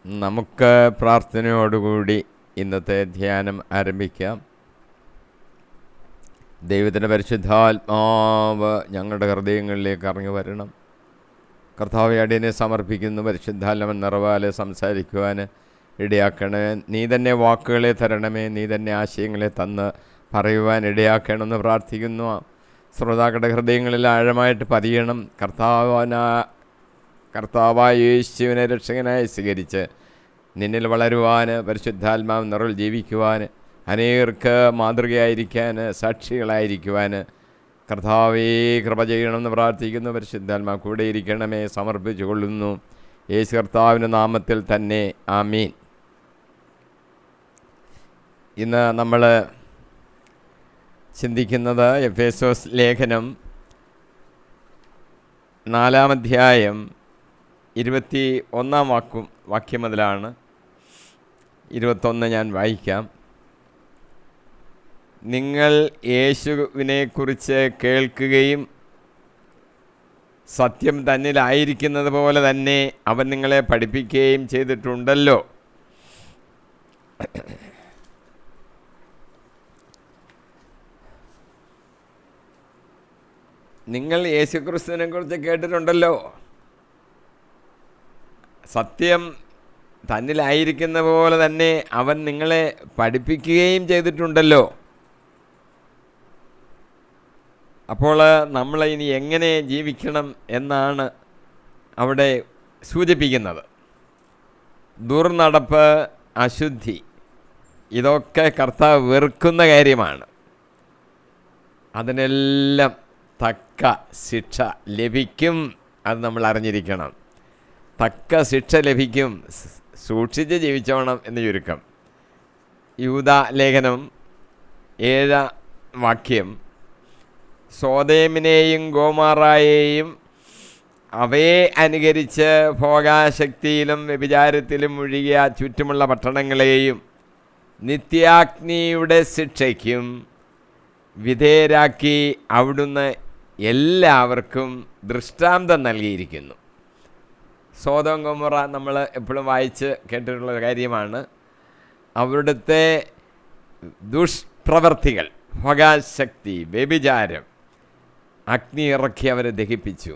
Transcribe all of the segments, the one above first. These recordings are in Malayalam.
നമുക്ക് പ്രാർത്ഥനയോടുകൂടി ഇന്നത്തെ ധ്യാനം ആരംഭിക്കാം. ദൈവത്തിൻ്റെ പരിശുദ്ധാത്മാവ് ഞങ്ങളുടെ ഹൃദയങ്ങളിലേക്ക് ഇറങ്ങി വരണം. കർത്താവേ, അടിയനെ സമർപ്പിക്കുന്നു. പരിശുദ്ധാത്മാവൻ നിറവാലെ സംസാരിക്കുവാൻ ഇടയാക്കണമേ. നീ തന്നെ വാക്കുകളെ തരണമേ. നീ തന്നെ ആശയങ്ങളെ തന്ന് പറയുവാൻ ഇടയാക്കണമെന്ന് പ്രാർത്ഥിക്കുന്നു. ശ്രോതാക്കളുടെ ഹൃദയങ്ങളിൽ ആഴമായിട്ട് പതിയണം. കർത്താവായ യേശുവിനെ രക്ഷകനായി സ്വീകരിച്ച് നിന്നിൽ വളരുവാൻ, പരിശുദ്ധാത്മാവ് നിറവിൽ ജീവിക്കുവാൻ, അനേകർക്ക് മാതൃകയായിരിക്കാൻ, സാക്ഷികളായിരിക്കുവാൻ കർത്താവേ കൃപ ചെയ്യണമെന്ന് പ്രാർത്ഥിക്കുന്നു. പരിശുദ്ധാത്മാവ് കൂടെ ഇരിക്കണമേ സമർപ്പിച്ചു കൊള്ളുന്നു. യേശു കർത്താവിൻ്റെ നാമത്തിൽ തന്നെ ആമീൻ. ഇന്ന് നമ്മൾ ചിന്തിക്കുന്നത് എഫേസോസ് ലേഖനം 4-ാം അധ്യായം 21-ാം വാക്യം മുതലാണ്. 21 ഞാൻ വായിക്കാം. നിങ്ങൾ യേശുവിനെക്കുറിച്ച് കേൾക്കുകയും സത്യം തന്നിലായിരിക്കുന്നത് പോലെ തന്നെ അവൻ നിങ്ങളെ പഠിപ്പിക്കുകയും ചെയ്തിട്ടുണ്ടല്ലോ. നിങ്ങൾ യേശുക്രിസ്തുവിനെക്കുറിച്ച് കേട്ടിട്ടുണ്ടല്ലോ. സത്യം തന്നിലായിരിക്കുന്ന പോലെ തന്നെ അവൻ നിങ്ങളെ പഠിപ്പിക്കുകയും ചെയ്തിട്ടുണ്ടല്ലോ. അപ്പോൾ നമ്മൾ ഇനി എങ്ങനെ ജീവിക്കണം എന്നാണ് അവിടെ സൂചിപ്പിക്കുന്നത്. ദുർനടപ്പ്, അശുദ്ധി, ഇതൊക്കെ കർത്താവ് വെറുക്കുന്ന കാര്യമാണ്. അതിനെല്ലാം തക്ക ശിക്ഷ ലഭിക്കും. അത് നമ്മൾ അറിഞ്ഞിരിക്കണം. തക്ക ശിക്ഷ ലഭിക്കും. സൂക്ഷിച്ച് ജീവിച്ചോണം എന്ന് ചുരുക്കം. യൂദാ ലേഖനം 7-ാം വാക്യം, സോദോമിനെയും ഗോമോറയെയും അവയെ അനുകരിച്ച് ഭോഗാശക്തിയിലും വ്യഭിചാരത്തിലും മുഴുകിയ ചുറ്റുമുള്ള പട്ടണങ്ങളെയും നിത്യാഗ്നിയുടെ ശിക്ഷയ്ക്കും വിധേയരാക്കി അവിടുന്ന് എല്ലാവർക്കും ദൃഷ്ടാന്തം നൽകിയിരിക്കുന്നു. സോദോം ഗൊമോറ നമ്മൾ എപ്പോഴും വായിച്ച് കേട്ടിട്ടുള്ള കാര്യമാണ്. അവിടുത്തെ ദുഷ്പ്രവർത്തികൾ, ഭോഗാശക്തി, വ്യഭിചാരം, അഗ്നി ഇറക്കി അവരെ ദഹിപ്പിച്ചു.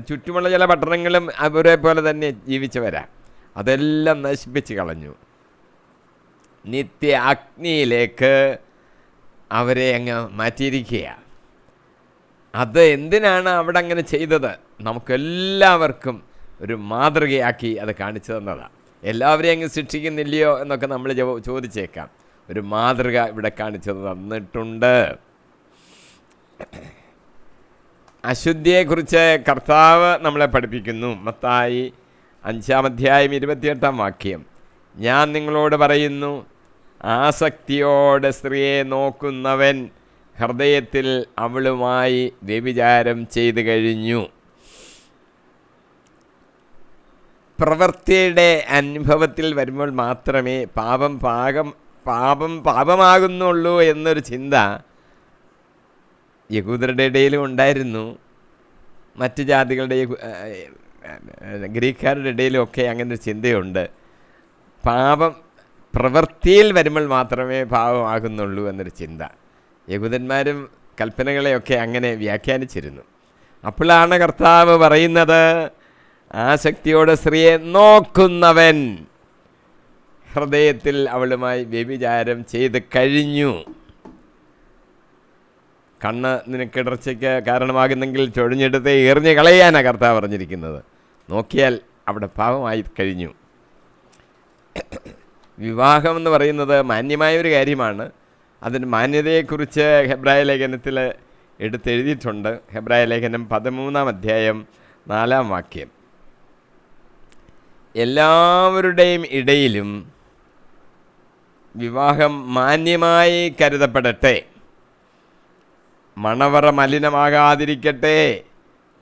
ചുറ്റുമുള്ള ചില പട്ടണങ്ങളും അവരെ പോലെ തന്നെ ജീവിച്ചവരാ. അതെല്ലാം നശിപ്പിച്ച് കളഞ്ഞു. നിത്യ അഗ്നിയിലേക്ക് അവരെ അങ്ങ് മാറ്റിയിരിക്കുക. അത് എന്തിനാണ് അവിടെ അങ്ങനെ ചെയ്തത്? നമുക്കെല്ലാവർക്കും ഒരു മാതൃകയാക്കി അത് കാണിച്ചു തന്നതാണ്. എല്ലാവരെയും അങ്ങ് ശിക്ഷിക്കുന്നില്ലയോ എന്നൊക്കെ നമ്മൾ ചോദിച്ചേക്കാം. ഒരു മാതൃക ഇവിടെ കാണിച്ചു തന്നിട്ടുണ്ട്. അശുദ്ധിയെക്കുറിച്ച് കർത്താവ് നമ്മളെ പഠിപ്പിക്കുന്നു. മത്തായി 5-ാം അധ്യായം 28-ാം വാക്യം, ഞാൻ നിങ്ങളോട് പറയുന്നു, ആസക്തിയോടെ സ്ത്രീയെ നോക്കുന്നവൻ ഹൃദയത്തിൽ അവളുമായി വ്യഭിചാരം ചെയ്തു കഴിഞ്ഞു. പ്രവൃത്തിയുടെ അനുഭവത്തിൽ വരുമ്പോൾ മാത്രമേ പാപമാകുന്നുള്ളൂ എന്നൊരു ചിന്ത യഹൂദരുടെ ഇടയിലും ഉണ്ടായിരുന്നു. മറ്റ് ജാതികളുടെ, ഗ്രീക്കുകാരുടെ ഇടയിലുമൊക്കെ അങ്ങനെ ഒരു ചിന്തയുണ്ട്. പാപം പ്രവൃത്തിയിൽ വരുമ്പോൾ മാത്രമേ പാപമാകുന്നുള്ളൂ എന്നൊരു ചിന്ത. യഹൂദന്മാരും കൽപ്പനകളെയൊക്കെ അങ്ങനെ വ്യാഖ്യാനിച്ചിരുന്നു. അപ്പോഴാണ് കർത്താവ് പറയുന്നത്, ആസക്തിയോടെ സ്ത്രീയെ നോക്കുന്നവൻ ഹൃദയത്തിൽ അവളുമായി വ്യഭിചാരം ചെയ്ത് കഴിഞ്ഞു. കണ്ണ് നിനക്കിടർച്ചയ്ക്ക് കാരണമാകുന്നെങ്കിൽ ചൊഴിഞ്ഞെടുത്ത് എറിഞ്ഞ് കളയാനാണ് കർത്താവ് പറഞ്ഞിരിക്കുന്നത്. നോക്കിയാൽ അവിടെ പാപമായി കഴിഞ്ഞു. വിവാഹം എന്ന് പറയുന്നത് മാന്യമായൊരു കാര്യമാണ്. അതിന് മാന്യതയെക്കുറിച്ച് ഹെബ്രായ ലേഖനത്തിൽ എടുത്തെഴുതിയിട്ടുണ്ട്. ഹെബ്രായ ലേഖനം 13-ാം അധ്യായം 4-ാം വാക്യം, എല്ലാവരുടെയും ഇടയിലും വിവാഹം മാന്യമായി കരുതപ്പെടട്ടെ, മണവറ മലിനമാകാതിരിക്കട്ടെ,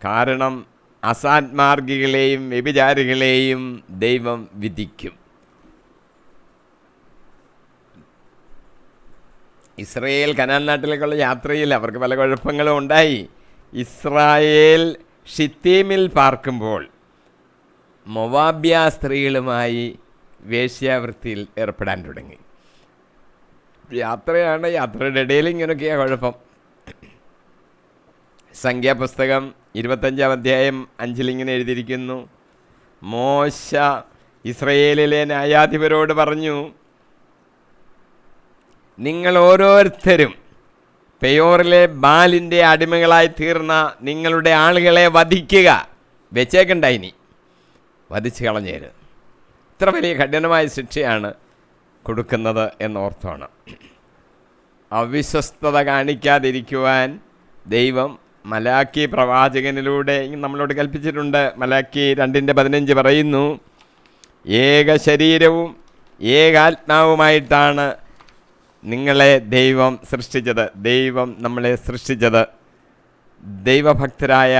കാരണം അസാന്മാർഗികളെയും വ്യഭിചാരികളെയും ദൈവം വിധിക്കും. ഇസ്രായേൽ കനാൻ നാട്ടിലേക്കുള്ള യാത്രയിൽ അവർക്ക് പല കുഴപ്പങ്ങളും ഉണ്ടായി. ഇസ്രായേൽ ഷിത്തീമിൽ പാർക്കുമ്പോൾ മൊവാബ്യ സ്ത്രീകളുമായി വേശ്യാവൃത്തിയിൽ ഏർപ്പെടാൻ തുടങ്ങി. യാത്രയാണ്, യാത്രയുടെ ഇടയിൽ ഇങ്ങനെയൊക്കെയാണ് കുഴപ്പം. സംഖ്യാപുസ്തകം 25-ാം അധ്യായം 5 ഇങ്ങനെ എഴുതിയിരിക്കുന്നു, മോശ ഇസ്രയേലിലെ ന്യായാധിപരോട് പറഞ്ഞു, നിങ്ങൾ ഓരോരുത്തരും പെയോറിലെ ബാലിൻ്റെ അടിമകളായി തീർന്ന നിങ്ങളുടെ ആളുകളെ വധിക്കുക. വെച്ചേക്കണ്ട, ഇനി വധിച്ച് കളഞ്ഞേര്. ഇത്ര വലിയ കഠിനമായ ശിക്ഷയാണ് കൊടുക്കുന്നത് എന്നോർത്താണ്. അവിശ്വസ്തത കാണിക്കാതിരിക്കുവാൻ ദൈവം മലാക്കി പ്രവാചകനിലൂടെ നമ്മളോട് കൽപ്പിച്ചിട്ടുണ്ട്. മലാക്കി 2:15 പറയുന്നു, ഏക ശരീരവും ഏകാത്മാവുമായിട്ടാണ് നിങ്ങളെ ദൈവം സൃഷ്ടിച്ചത്. ദൈവം നമ്മളെ സൃഷ്ടിച്ചത് ദൈവഭക്തരായ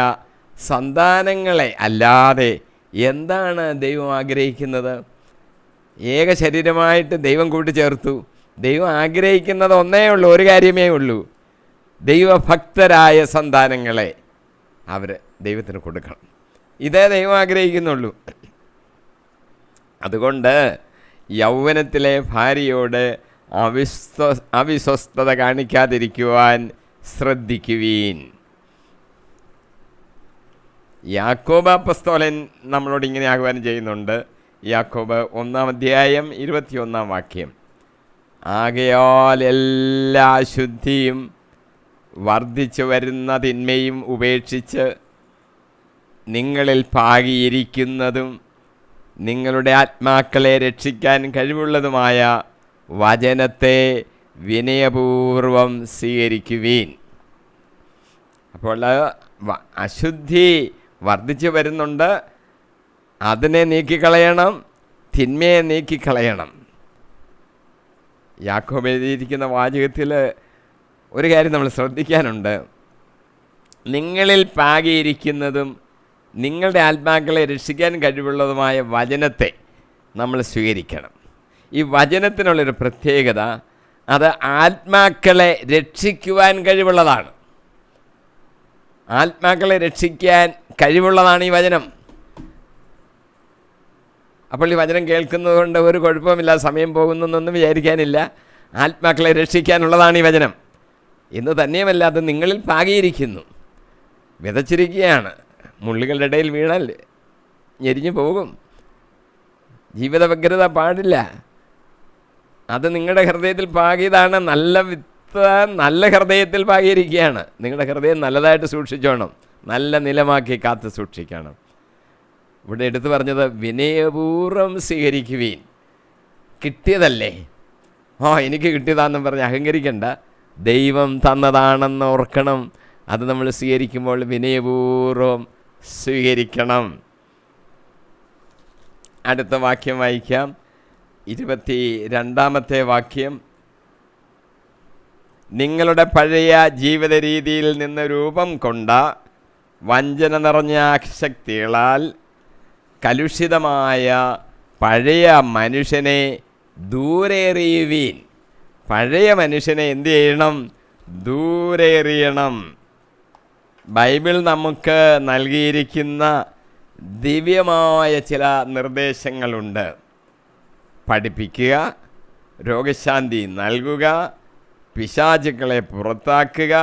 സന്താനങ്ങളെ അല്ലാതെ എന്താണ് ദൈവം ആഗ്രഹിക്കുന്നത്? ഏക ശരീരമായിട്ട് ദൈവം കൂട്ടിച്ചേർത്തു. ദൈവം ആഗ്രഹിക്കുന്നത് ഒന്നേ ഉള്ളൂ, ഒരു കാര്യമേ ഉള്ളൂ, ദൈവഭക്തരായ സന്താനങ്ങളെ അവർ ദൈവത്തിന് കൊടുക്കണം. ഇതേ ദൈവം ആഗ്രഹിക്കുന്നുള്ളൂ. അതുകൊണ്ട് യൗവനത്തിലെ ഭാര്യയോട് അവിശ്വസ്തത കാണിക്കാതിരിക്കുവാൻ ശ്രദ്ധിക്കുവീൻ. യാക്കോബ് അപ്പോസ്തലൻ നമ്മളോട് ഇങ്ങനെ ആഹ്വാനം ചെയ്യുന്നുണ്ട്. യാക്കോബ് 1-ാം അധ്യായം 21-ാം വാക്യം, ആകയാൽ എല്ലാ അശുദ്ധിയും വർദ്ധിച്ചു വരുന്ന തിന്മയും ഉപേക്ഷിച്ച് നിങ്ങളിൽ പാകിയിരിക്കുന്നതും നിങ്ങളുടെ ആത്മാക്കളെ രക്ഷിക്കാൻ കഴിവുള്ളതുമായ വചനത്തെ വിനയപൂർവം സ്വീകരിക്കുവീൻ. അപ്പോൾ അശുദ്ധി വർദ്ധിച്ചു വരുന്നുണ്ട്, അതിനെ നീക്കിക്കളയണം, തിന്മയെ നീക്കിക്കളയണം. യാക്കോബ് എഴുതിയിരിക്കുന്ന വാചകത്തിൽ ഒരു കാര്യം നമ്മൾ ശ്രദ്ധിക്കാനുണ്ട്. നിങ്ങളിൽ പാകിയിരിക്കുന്നതും നിങ്ങളുടെ ആത്മാക്കളെ രക്ഷിക്കാൻ കഴിവുള്ളതുമായ വചനത്തെ നമ്മൾ സ്വീകരിക്കണം. ഈ വചനത്തിനുള്ളൊരു പ്രത്യേകത, അത് ആത്മാക്കളെ രക്ഷിക്കുവാൻ കഴിവുള്ളതാണ്. ആത്മാക്കളെ രക്ഷിക്കാൻ കഴിവുള്ളതാണ് ഈ വചനം. അപ്പോൾ ഈ വചനം കേൾക്കുന്നത് കൊണ്ട് ഒരു കുഴപ്പമില്ല, സമയം പോകുന്നൊന്നും വിചാരിക്കാനില്ല. ആത്മാക്കളെ രക്ഷിക്കാനുള്ളതാണ് ഈ വചനം. ഇന്ന് തന്നെയുമല്ല, അത് നിങ്ങളിൽ പാകിയിരിക്കുന്നു, വിതച്ചിരിക്കുകയാണ്. മുള്ളുകളുടെ ഇടയിൽ വീണാൽ ഞെരിഞ്ഞു പോകും. ജീവിത വ്യഗ്രത പാടില്ല. അത് നിങ്ങളുടെ ഹൃദയത്തിൽ പാകിയതാണ്. നല്ല വിത്ത് നല്ല ഹൃദയത്തിൽ പാകിയിരിക്കുകയാണ്. നിങ്ങളുടെ ഹൃദയം നല്ലതായിട്ട് സൂക്ഷിച്ചോണം, നല്ല നിലമാക്കി കാത്തു സൂക്ഷിക്കണം. ഇവിടെ എടുത്തു പറഞ്ഞത് വിനയപൂർവ്വം സ്വീകരിക്കുവീൻ. കിട്ടിയതല്ലേ, എനിക്ക് കിട്ടിയതാണെന്ന് പറഞ്ഞ് അഹങ്കരിക്കണ്ട. ദൈവം തന്നതാണെന്ന് ഓർക്കണം. അത് നമ്മൾ സ്വീകരിക്കുമ്പോൾ വിനയപൂർവ്വം സ്വീകരിക്കണം. അടുത്ത വാക്യം വായിക്കാം, 22-ാമത്തെ വാക്യം. നിങ്ങളുടെ പഴയ ജീവിത രീതിയിൽ നിന്ന് രൂപം കൊണ്ട വഞ്ചന നിറഞ്ഞ ശക്തികളാൽ കലുഷിതമായ പഴയ മനുഷ്യനെ ദൂരെറിയുവീൻ. പഴയ മനുഷ്യനെ എന്ത് ചെയ്യണം? ദൂരെറിയണം. ബൈബിൾ നമുക്ക് നൽകിയിരിക്കുന്ന ദിവ്യമായ ചില നിർദ്ദേശങ്ങളുണ്ട്. പഠിപ്പിക്കുക, രോഗശാന്തി നൽകുക, പിശാചുക്കളെ പുറത്താക്കുക,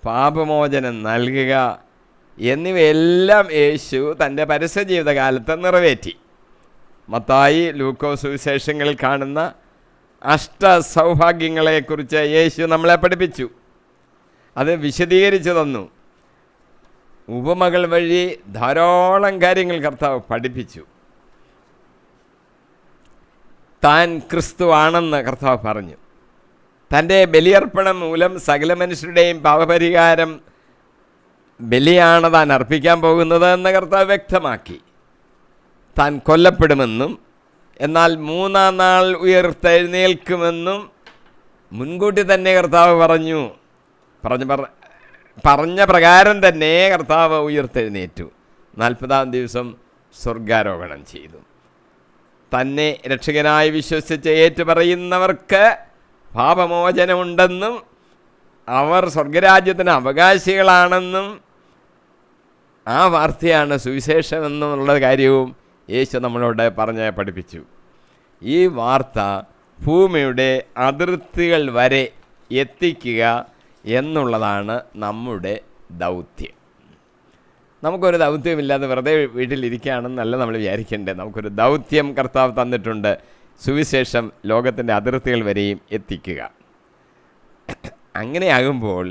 പാപമോചനം നൽകുക എന്നിവയെല്ലാം യേശു തൻ്റെ പരസ്യ ജീവിതകാലത്ത് നിറവേറ്റി. മത്തായി, ലൂക്കോസ് സുവിശേഷങ്ങളിൽ കാണുന്ന അഷ്ടസൗഭാഗ്യങ്ങളെക്കുറിച്ച് യേശു നമ്മളെ പഠിപ്പിച്ചു. അത് വിശദീകരിച്ചു തന്നു. ഉപമകൾ വഴി ധാരാളം കാര്യങ്ങൾ കർത്താവ് പഠിപ്പിച്ചു. താൻ ക്രിസ്തു ആണെന്ന് കർത്താവ് പറഞ്ഞു. തൻ്റെ ബലിയർപ്പണം മൂലം സകല മനുഷ്യരുടെയും പാപപരിഹാരം ബലിയാണ് താൻ അർപ്പിക്കാൻ പോകുന്നത് എന്ന് കർത്താവ് വ്യക്തമാക്കി. താൻ കൊല്ലപ്പെടുമെന്നും എന്നാൽ 3-ാം നാൾ ഉയർത്തെഴുന്നേൽക്കുമെന്നും മുൻകൂട്ടി തന്നെ കർത്താവ് പറഞ്ഞ പ്രകാരം തന്നെ കർത്താവ് ഉയർത്തെഴുന്നേറ്റു. 40-ാം ദിവസം സ്വർഗാരോഹണം ചെയ്തു. തന്നെ രക്ഷകനായി വിശ്വസിച്ച് ഏറ്റുപറയുന്നവർക്ക് പാപമോചനമുണ്ടെന്നും അവർ സ്വർഗരാജ്യത്തിന് അവകാശികളാണെന്നും ആ വാർത്തയാണ് സുവിശേഷം എന്നുള്ള കാര്യവും യേശു നമ്മളോട് പഠിപ്പിച്ചു. ഈ വാർത്ത ഭൂമിയുടെ അതിർത്തികൾ വരെ എത്തിക്കുക എന്നുള്ളതാണ് നമ്മുടെ ദൗത്യം. നമുക്കൊരു ദൗത്യമില്ലാതെ വെറുതെ വീട്ടിലിരിക്കുകയാണെന്നല്ല നമ്മൾ വിചാരിക്കേണ്ടത്. നമുക്കൊരു ദൗത്യം കർത്താവ് തന്നിട്ടുണ്ട്. സുവിശേഷം ലോകത്തിൻ്റെ അതിർത്തികൾ വരെയും എത്തിക്കുക. അങ്ങനെയാകുമ്പോൾ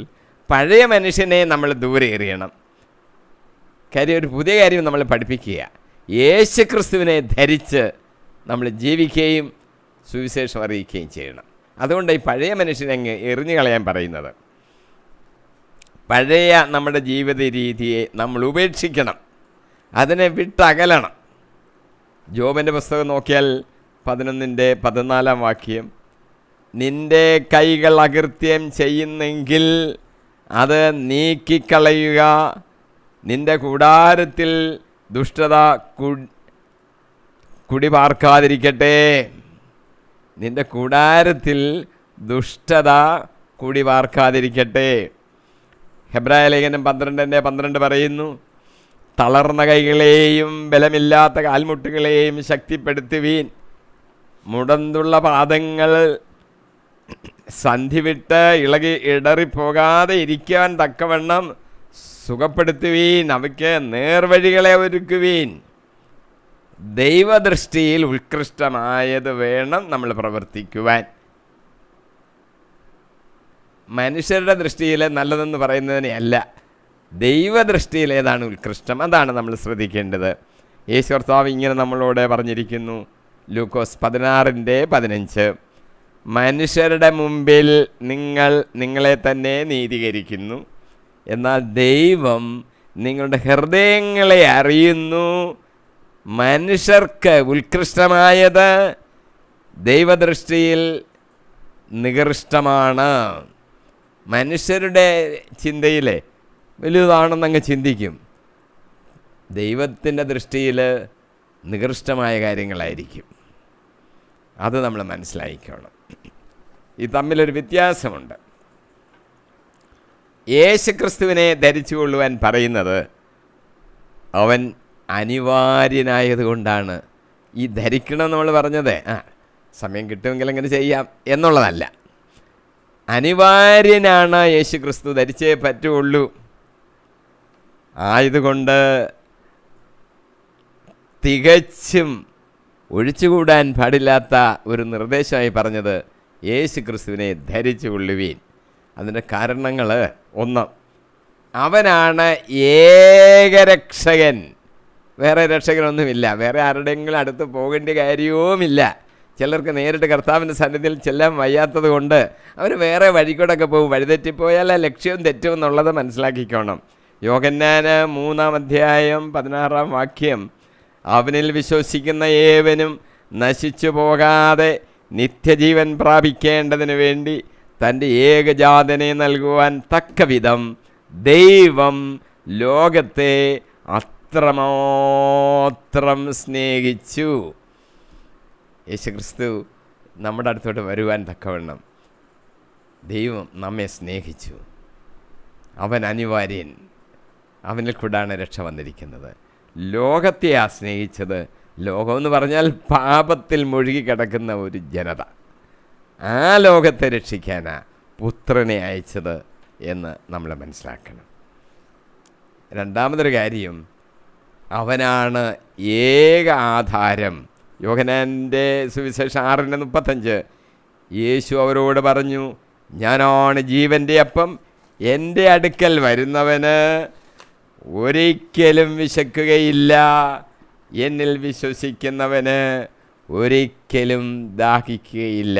പഴയ മനുഷ്യനെ നമ്മൾ ദൂരെ എറിയണം. കാര്യം ഒരു പുതിയ കാര്യം നമ്മൾ പഠിപ്പിക്കുക. യേശുക്രിസ്തുവിനെ ധരിച്ച് നമ്മൾ ജീവിക്കുകയും സുവിശേഷം അറിയിക്കുകയും ചെയ്യണം. അതുകൊണ്ട് ഈ പഴയ മനുഷ്യനെ അങ്ങ് എറിഞ്ഞു കളയാൻ പറയുന്നത്. പഴയ നമ്മുടെ ജീവിത രീതിയെ നമ്മൾ ഉപേക്ഷിക്കണം, അതിനെ വിട്ടകലണം. ജോബിൻ്റെ പുസ്തകം നോക്കിയാൽ 11:14 നിൻ്റെ കൈകൾ അകൃത്യം ചെയ്യുന്നെങ്കിൽ അത് നീക്കിക്കളയുക. നിൻ്റെ കൂടാരത്തിൽ ദുഷ്ടത കുടിപാർക്കാതിരിക്കട്ടെ. നിൻ്റെ കൂടാരത്തിൽ ദുഷ്ടത കുടിപാർക്കാതിരിക്കട്ടെ. ഹെബ്രായ ലേഖനം 12:12 പറയുന്നു, തളർന്ന കൈകളെയും ബലമില്ലാത്ത കാൽമുട്ടുകളെയും ശക്തിപ്പെടുത്തുവീൻ. മുടന്തുള്ള പാദങ്ങൾ സന്ധി വിട്ട് ഇടറിപ്പോകാതെ ഇരിക്കാൻ തക്കവണ്ണം സുഖപ്പെടുത്തുവീൻ. അവയ്ക്ക് നേർവഴികളെ ഒരുക്കുവീൻ. ദൈവദൃഷ്ടിയിൽ ഉത്കൃഷ്ടമായത് വേണം നമ്മൾ പ്രവർത്തിക്കുവാൻ. മനുഷ്യരുടെ ദൃഷ്ടിയിൽ നല്ലതെന്ന് പറയുന്നതിനെ അല്ല, ദൈവദൃഷ്ടിയിൽ ഏതാണ് ഉത്കൃഷ്ടം അതാണ് നമ്മൾ ശ്രദ്ധിക്കേണ്ടത്. യേശു കർത്താവ് ഇങ്ങനെ നമ്മളോട് പറഞ്ഞിരിക്കുന്നു. ലൂക്കോസ് 16:15 മനുഷ്യരുടെ മുമ്പിൽ നിങ്ങൾ നിങ്ങളെ തന്നെ നീതീകരിക്കുന്നു, എന്നാൽ ദൈവം നിങ്ങളുടെ ഹൃദയങ്ങളെ അറിയുന്നു. മനുഷ്യർക്ക് ഉത്കൃഷ്ടമായത് ദൈവദൃഷ്ടിയിൽ നികൃഷ്ടമാണ്. മനുഷ്യരുടെ ചിന്തയിൽ വലുതാണെന്നങ്ങ് ചിന്തിക്കും, ദൈവത്തിൻ്റെ ദൃഷ്ടിയിൽ നികൃഷ്ടമായ കാര്യങ്ങളായിരിക്കും. അത് നമ്മൾ മനസ്സിലാക്കിക്കണം. ഈ തമ്മിലൊരു വ്യത്യാസമുണ്ട്. യേശുക്രിസ്തുവിനെ ധരിച്ചു കൊള്ളുവാൻ പറയുന്നത് അവൻ അനിവാര്യനായതുകൊണ്ടാണ്. ഈ ധരിക്കണം നമ്മൾ പറഞ്ഞത് സമയം കിട്ടുമെങ്കിൽ അങ്ങനെ ചെയ്യാം എന്നുള്ളതല്ല. അനിവാര്യനാണ്. യേശുക്രിസ്തു ധരിച്ചേ പറ്റുള്ളൂ. ആയതുകൊണ്ട് തികച്ചും ഒഴിച്ചുകൂടാൻ പാടില്ലാത്ത ഒരു നിർദ്ദേശമായി പറഞ്ഞത് യേശുക്രിസ്തുവിനെ ധരിച്ചു കൊള്ളുവീൻ. അതിൻ്റെ കാരണങ്ങൾ, ഒന്ന്, അവനാണ് ഏകരക്ഷകൻ. വേറെ രക്ഷകനൊന്നുമില്ല. വേറെ ആരുടെയെങ്കിലും അടുത്ത് പോകേണ്ട കാര്യവുമില്ല. ചിലർക്ക് നേരിട്ട് കർത്താവിൻ്റെ സന്നിധിയിൽ ചെല്ലാൻ വയ്യാത്തത് കൊണ്ട് അവർ വേറെ വഴിക്കൂടൊക്കെ പോകും. വഴിതെറ്റിപ്പോയാൽ ആ ലക്ഷ്യവും തെറ്റുമെന്നുള്ളത് മനസ്സിലാക്കിക്കോണം. യോഹന്നാന് 3:16 അവനിൽ വിശ്വസിക്കുന്ന ഏവനും നശിച്ചു പോകാതെ നിത്യജീവൻ പ്രാപിക്കേണ്ടതിന് വേണ്ടി തൻ്റെ ഏകജാതനെ നൽകുവാൻ തക്കവിധം ദൈവം ലോകത്തെ അത്രമാത്രം സ്നേഹിച്ചു. യേശുക്രിസ്തു നമ്മുടെ അടുത്തോട്ട് വരുവാൻ തക്കവണ്ണം ദൈവം നമ്മെ സ്നേഹിച്ചു. അവൻ അനിവാര്യൻ. അവനിൽ കൂടാണ് രക്ഷ വന്നിരിക്കുന്നത്. ലോകത്തെയാ സ്നേഹിച്ചത്. ലോകമെന്ന് പറഞ്ഞാൽ പാപത്തിൽ മുഴുകി കിടക്കുന്ന ഒരു ജനത. ആ ലോകത്തെ രക്ഷിക്കാനാ പുത്രനെ അയച്ചത് എന്ന് നമ്മൾ മനസ്സിലാക്കണം. രണ്ടാമതൊരു കാര്യം, അവനാണ് ഏക ആധാരം. യോഹന്നാൻ്റെ സുവിശേഷം 6:35 യേശു അവരോട് പറഞ്ഞു, ഞാനാണ് ജീവൻ്റെ അപ്പം. എൻ്റെ അടുക്കൽ വരുന്നവന് ഒരിക്കലും വിശക്കുകയില്ല. എന്നിൽ വിശ്വസിക്കുന്നവന് ഒരിക്കലും ദാഹിക്കുകയില്ല.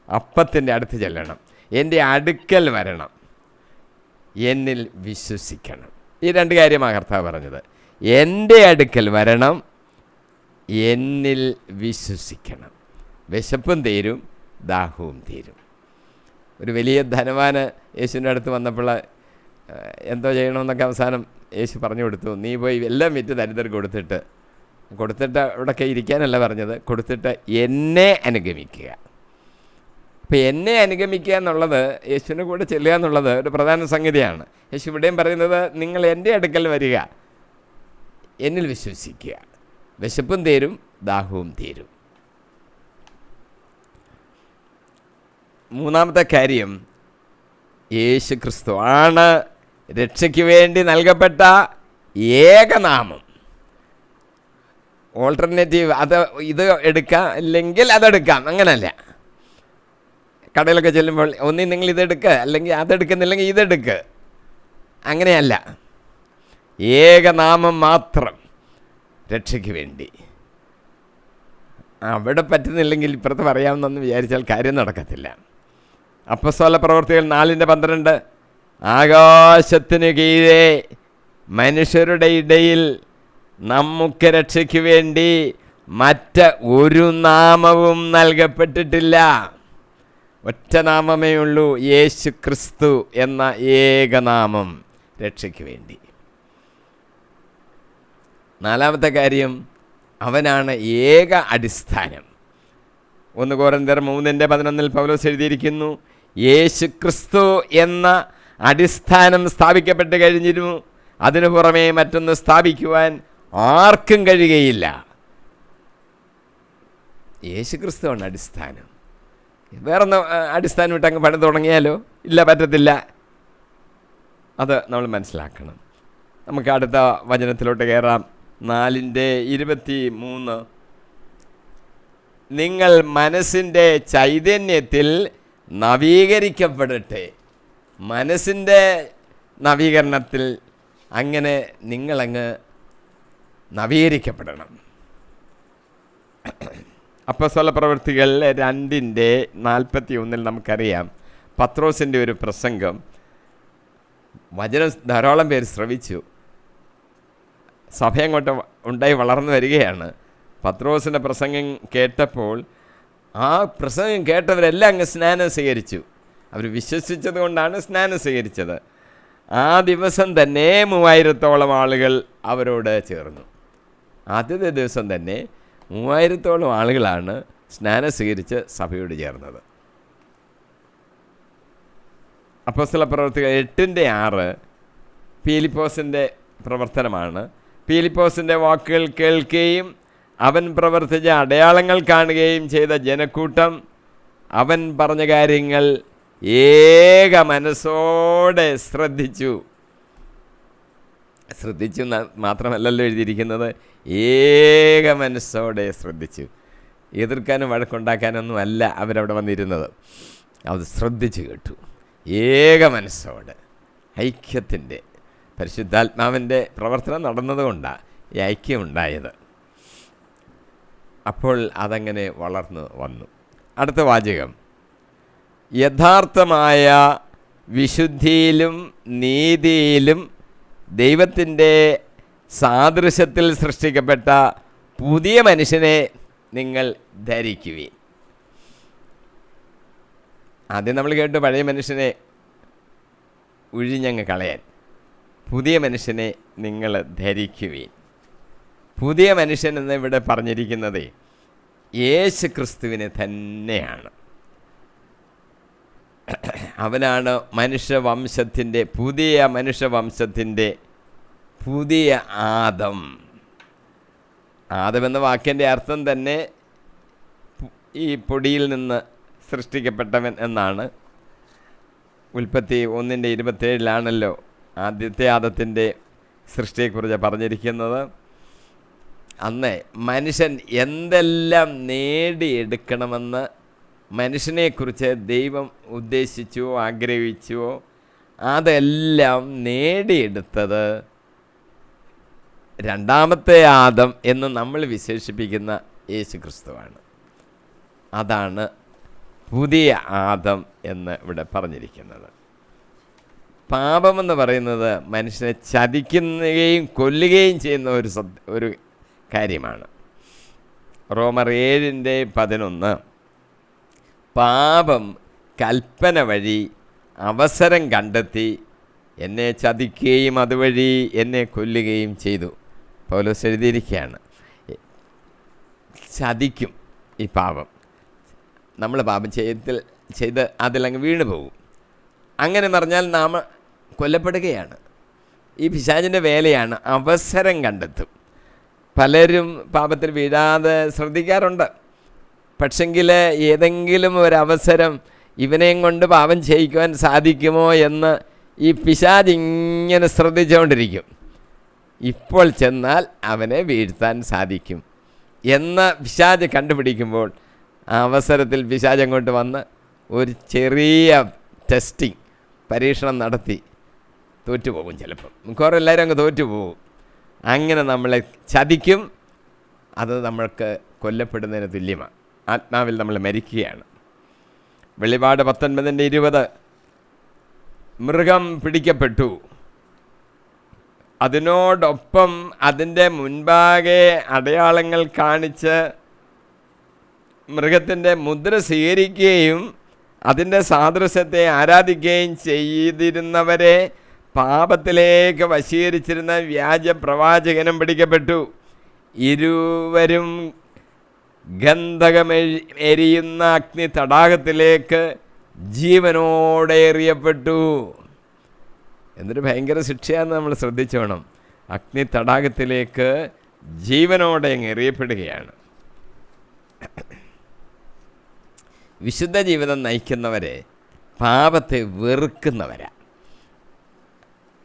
അപ്പത്തിൻ്റെ അടുത്ത് ചെല്ലണം, എൻ്റെ അടുക്കൽ വരണം, എന്നിൽ വിശ്വസിക്കണം. ഈ രണ്ട് കാര്യമാണ് കർത്താവ് പറഞ്ഞത്. എൻ്റെ അടുക്കൽ വരണം, എന്നിൽ വിശ്വസിക്കണം. വിശപ്പും തീരും, ദാഹവും തീരും. ഒരു വലിയ ധനവാന് യേശുവിൻ്റെ അടുത്ത് വന്നപ്പോൾ എന്തോ ചെയ്യണമെന്നൊക്കെ അവസാനം യേശു പറഞ്ഞു കൊടുത്തു. നീ പോയി എല്ലാം വിറ്റ് ദരിദ്രർക്ക് കൊടുത്തിട്ട് അവിടെയൊക്കെ ഇരിക്കാനല്ല പറഞ്ഞത്, കൊടുത്തിട്ട് എന്നെ അനുഗമിക്കുക. അപ്പോൾ എന്നെ അനുഗമിക്കുക എന്നുള്ളത്, യേശുവിൻ്റെ കൂടെ ചെല്ലുക എന്നുള്ളത് ഒരു പ്രധാന സംഗതിയാണ്. യേശു ഇവിടെയും പറയുന്നത്, നിങ്ങൾ എൻ്റെ അടുക്കൽ വരിക, എന്നിൽ വിശ്വസിക്കുക, വിശപ്പും തീരും, ദാഹവും തീരും. മൂന്നാമത്തെ കാര്യം, യേശു ക്രിസ്തു ആണ് രക്ഷയ്ക്ക് വേണ്ടി നൽകപ്പെട്ട ഏകനാമം. ഓൾട്ടർനേറ്റീവ് ഇത് എടുക്കാം അല്ലെങ്കിൽ അതെടുക്കാം, അങ്ങനല്ല. കടയിലൊക്കെ ചെല്ലുമ്പോൾ ഒന്നി നിങ്ങൾ ഇതെടുക്കുക, അല്ലെങ്കിൽ അതെടുക്കുന്നില്ലെങ്കിൽ ഇതെടുക്കുക, അങ്ങനെയല്ല. ഏകനാമം മാത്രം രക്ഷയ്ക്ക് വേണ്ടി. അവിടെ പറ്റുന്നില്ലെങ്കിൽ ഇപ്പുറത്ത് പറയാമെന്നൊന്ന് വിചാരിച്ചാൽ കാര്യം നടക്കത്തില്ല. അപ്പോസ്തല പ്രവൃത്തികൾ 4:12, ആകാശത്തിന് കീഴെ മനുഷ്യരുടെ ഇടയിൽ നമുക്ക് രക്ഷയ്ക്ക് വേണ്ടി മറ്റ് ഒരു നാമവും നൽകപ്പെട്ടിട്ടില്ല. ഒറ്റ നാമമേ ഉള്ളൂ, യേശു ക്രിസ്തു എന്ന ഏകനാമം രക്ഷയ്ക്ക് വേണ്ടി. നാലാമത്തെ കാര്യം, അവനാണ് ഏക അടിസ്ഥാനം. 1 കൊരിന്ത്യർ 3:11 പൗലോസ് എഴുതിയിരിക്കുന്നു, യേശു ക്രിസ്തു എന്ന അടിസ്ഥാനം സ്ഥാപിക്കപ്പെട്ട് കഴിഞ്ഞിരുന്നു, അതിനു പുറമേ മറ്റൊന്ന് സ്ഥാപിക്കുവാൻ ആർക്കും കഴിയുകയില്ല. യേശു ക്രിസ്തുവാണ് അടിസ്ഥാനം. വേറൊന്ന് അടിസ്ഥാനം ഇട്ട് അങ്ങ് പണി തുടങ്ങിയാലോ? ഇല്ല, പറ്റത്തില്ല. അത് നമ്മൾ മനസ്സിലാക്കണം. നമുക്ക് അടുത്ത വചനത്തിലോട്ട് കയറാം. 4:23, നിങ്ങൾ മനസ്സിൻ്റെ ചൈതന്യത്തിൽ നവീകരിക്കപ്പെടട്ടെ. മനസ്സിൻ്റെ നവീകരണത്തിൽ അങ്ങനെ നിങ്ങളങ്ങ് നവീകരിക്കപ്പെടണം. അപ്പോസ്തല പ്രവൃത്തികൾ 2:41 നമുക്കറിയാം, പത്രോസിൻ്റെ ഒരു പ്രസംഗം. വചനം ധാരാളം പേര് ശ്രവിച്ചു. സഭ അങ്ങോട്ട് ഉണ്ടായി വളർന്നു വരികയാണ്. പത്രോസിൻ്റെ പ്രസംഗം കേട്ടപ്പോൾ ആ പ്രസംഗം കേട്ടവരെല്ലാം അങ്ങ് സ്നാനം സ്വീകരിച്ചു. അവർ വിശ്വസിച്ചത് കൊണ്ടാണ് സ്നാനം സ്വീകരിച്ചത്. ആ ദിവസം തന്നെ 3000-ഓളം ആളുകൾ അവരോട് ചേർന്നു. ആദ്യത്തെ ദിവസം തന്നെ 3000-ഓളം ആളുകളാണ് സ്നാനം സ്വീകരിച്ച് സഭയോട് ചേർന്നത്. അപ്പോസ്തല പ്രവൃത്തികൾ 8:6 പീലിപ്പോസിൻ്റെ പ്രവർത്തനമാണ്. പീലിപ്പോസിൻ്റെ വാക്കുകൾ കേൾക്കുകയും അവൻ പ്രവർത്തിച്ച അടയാളങ്ങൾ കാണുകയും ചെയ്ത ജനക്കൂട്ടം അവൻ പറഞ്ഞ കാര്യങ്ങൾ ഏക മനസ്സോടെ ശ്രദ്ധിച്ചു മാത്രമല്ലല്ലോ എഴുതിയിരിക്കുന്നത്, ഏക മനസ്സോടെ ശ്രദ്ധിച്ചു. എതിർക്കാനും വഴക്കുണ്ടാക്കാനൊന്നും അല്ല അവരവിടെ വന്നിരുന്നത്. അത് ശ്രദ്ധിച്ചു കേട്ടു. ഏക മനസ്സോടെ, ഐക്യത്തിൻ്റെ പരിശുദ്ധാത്മാവിൻ്റെ പ്രവർത്തനം നടന്നതുകൊണ്ടാണ് ഈ ഐക്യമുണ്ടായത്. അപ്പോൾ അതങ്ങനെ വളർന്നു വന്നു. അടുത്ത വാചകം, യഥാർത്ഥമായ വിശുദ്ധിയിലും നീതിയിലും ദൈവത്തിൻ്റെ സാദൃശ്യത്തിൽ സൃഷ്ടിക്കപ്പെട്ട പുതിയ മനുഷ്യനെ നിങ്ങൾ ധരിക്കുവിൻ. ആദ്യം നമ്മൾ കേട്ടു പഴയ മനുഷ്യനെ ഒഴിഞ്ഞങ്ങ് കളയാൻ. പുതിയ മനുഷ്യനെ നിങ്ങൾ ധരിക്കുവിൻ. പുതിയ മനുഷ്യൻ എന്ന് ഇവിടെ പറഞ്ഞിരിക്കുന്നത് യേശു ക്രിസ്തുവിനെ തന്നെയാണ്. അവനാണ് മനുഷ്യവംശത്തിൻ്റെ പുതിയ ആദം. ആദം എന്ന വാക്കിൻ്റെ അർത്ഥം തന്നെ ഈ പൊടിയിൽ നിന്ന് സൃഷ്ടിക്കപ്പെട്ടവൻ എന്നാണ്. ഉൽപ്പത്തി 1:27 ആദ്യത്തെ ആദത്തിൻ്റെ സൃഷ്ടിയെക്കുറിച്ച് പറഞ്ഞിരിക്കുന്നത്. അന്ന് മനുഷ്യൻ എന്തെല്ലാം നേടിയെടുക്കണമെന്ന് മനുഷ്യനെക്കുറിച്ച് ദൈവം ഉദ്ദേശിച്ചുവോ ആഗ്രഹിച്ചുവോ അതെല്ലാം നേടിയെടുത്തത് രണ്ടാമത്തെ ആദം എന്ന് നമ്മൾ വിശേഷിപ്പിക്കുന്ന യേശു ക്രിസ്തുവാണ്. അതാണ് പുതിയ ആദം എന്ന് ഇവിടെ പറഞ്ഞിരിക്കുന്നത്. പാപമെന്ന് പറയുന്നത് മനുഷ്യനെ ചതിക്കുകയും കൊല്ലുകയും ചെയ്യുന്ന ഒരു കാര്യമാണ്. റോമർ 7:11 പാപം കൽപ്പന വഴി അവസരം കണ്ടെത്തി എന്നെ ചതിക്കുകയും അതുവഴി എന്നെ കൊല്ലുകയും ചെയ്തു. പൗലോസ് എഴുതിയിരിക്കുകയാണ്, ചതിക്കും ഈ പാപം. നമ്മൾ പാപം ചെയ്ത് അതിലങ്ങ് വീണു പോകും. അങ്ങനെ പറഞ്ഞാൽ നാം കൊല്ലപ്പെടുകയാണ്. ഈ പിശാചിൻ്റെ വേലയാണ്, അവസരം കണ്ടെത്തും. പലരും പാപത്തിൽ വീഴാതെ ശ്രദ്ധിക്കാറുണ്ട്. പക്ഷെങ്കിൽ ഏതെങ്കിലും ഒരവസരം ഇവനെയും കൊണ്ട് പാപം ചെയ്യിക്കുവാൻ സാധിക്കുമോ എന്ന് ഈ പിശാച് ഇങ്ങനെ ശ്രദ്ധിച്ചുകൊണ്ടിരിക്കും. ഇപ്പോൾ ചെന്നാൽ അവനെ വീഴ്ത്താൻ സാധിക്കും എന്ന് പിശാച് കണ്ടുപിടിക്കുമ്പോൾ ആ അവസരത്തിൽ പിശാച് അങ്ങോട്ട് വന്ന് ഒരു ചെറിയ ടെസ്റ്റിംഗ് പരീക്ഷണം നടത്തി തോറ്റുപോകും. ചിലപ്പം മിക്കവാറും എല്ലാവരും അങ്ങ് തോറ്റുപോകും. അങ്ങനെ നമ്മളെ ചതിക്കും. അത് നമ്മൾക്ക് കൊല്ലപ്പെടുന്നതിന് തുല്യമാണ്. ആത്മാവിൽ നമ്മൾ മരിക്കുകയാണ്. വെളിപാട് 19:20 മൃഗം പിടിക്കപ്പെട്ടു, അതിനോടൊപ്പം അതിൻ്റെ മുൻപാകെ അടയാളങ്ങൾ കാണിച്ച് മൃഗത്തിൻ്റെ മുദ്ര സ്വീകരിക്കുകയും അതിൻ്റെ സാദൃശ്യത്തെ ആരാധിക്കുകയും ചെയ്തിരുന്നവരെ പാപത്തിലേക്ക് വശീകരിച്ചിരുന്ന വ്യാജ പ്രവാചകനും പിടിക്കപ്പെട്ടു. ഇരുവരും ഗന്ധകമെരിയുന്ന അഗ്നി തടാകത്തിലേക്ക് ജീവനോടെ എറിയപ്പെട്ടു. എന്നൊരു ഭയങ്കര ശിക്ഷയാണെന്ന് നമ്മൾ ശ്രദ്ധിച്ചു വേണം. അഗ്നി തടാകത്തിലേക്ക് ജീവനോടെ എറിയപ്പെടുകയാണ്. വിശുദ്ധ ജീവിതം നയിക്കുന്നവരെ പാപത്തെ വെറുക്കുന്നവരാ.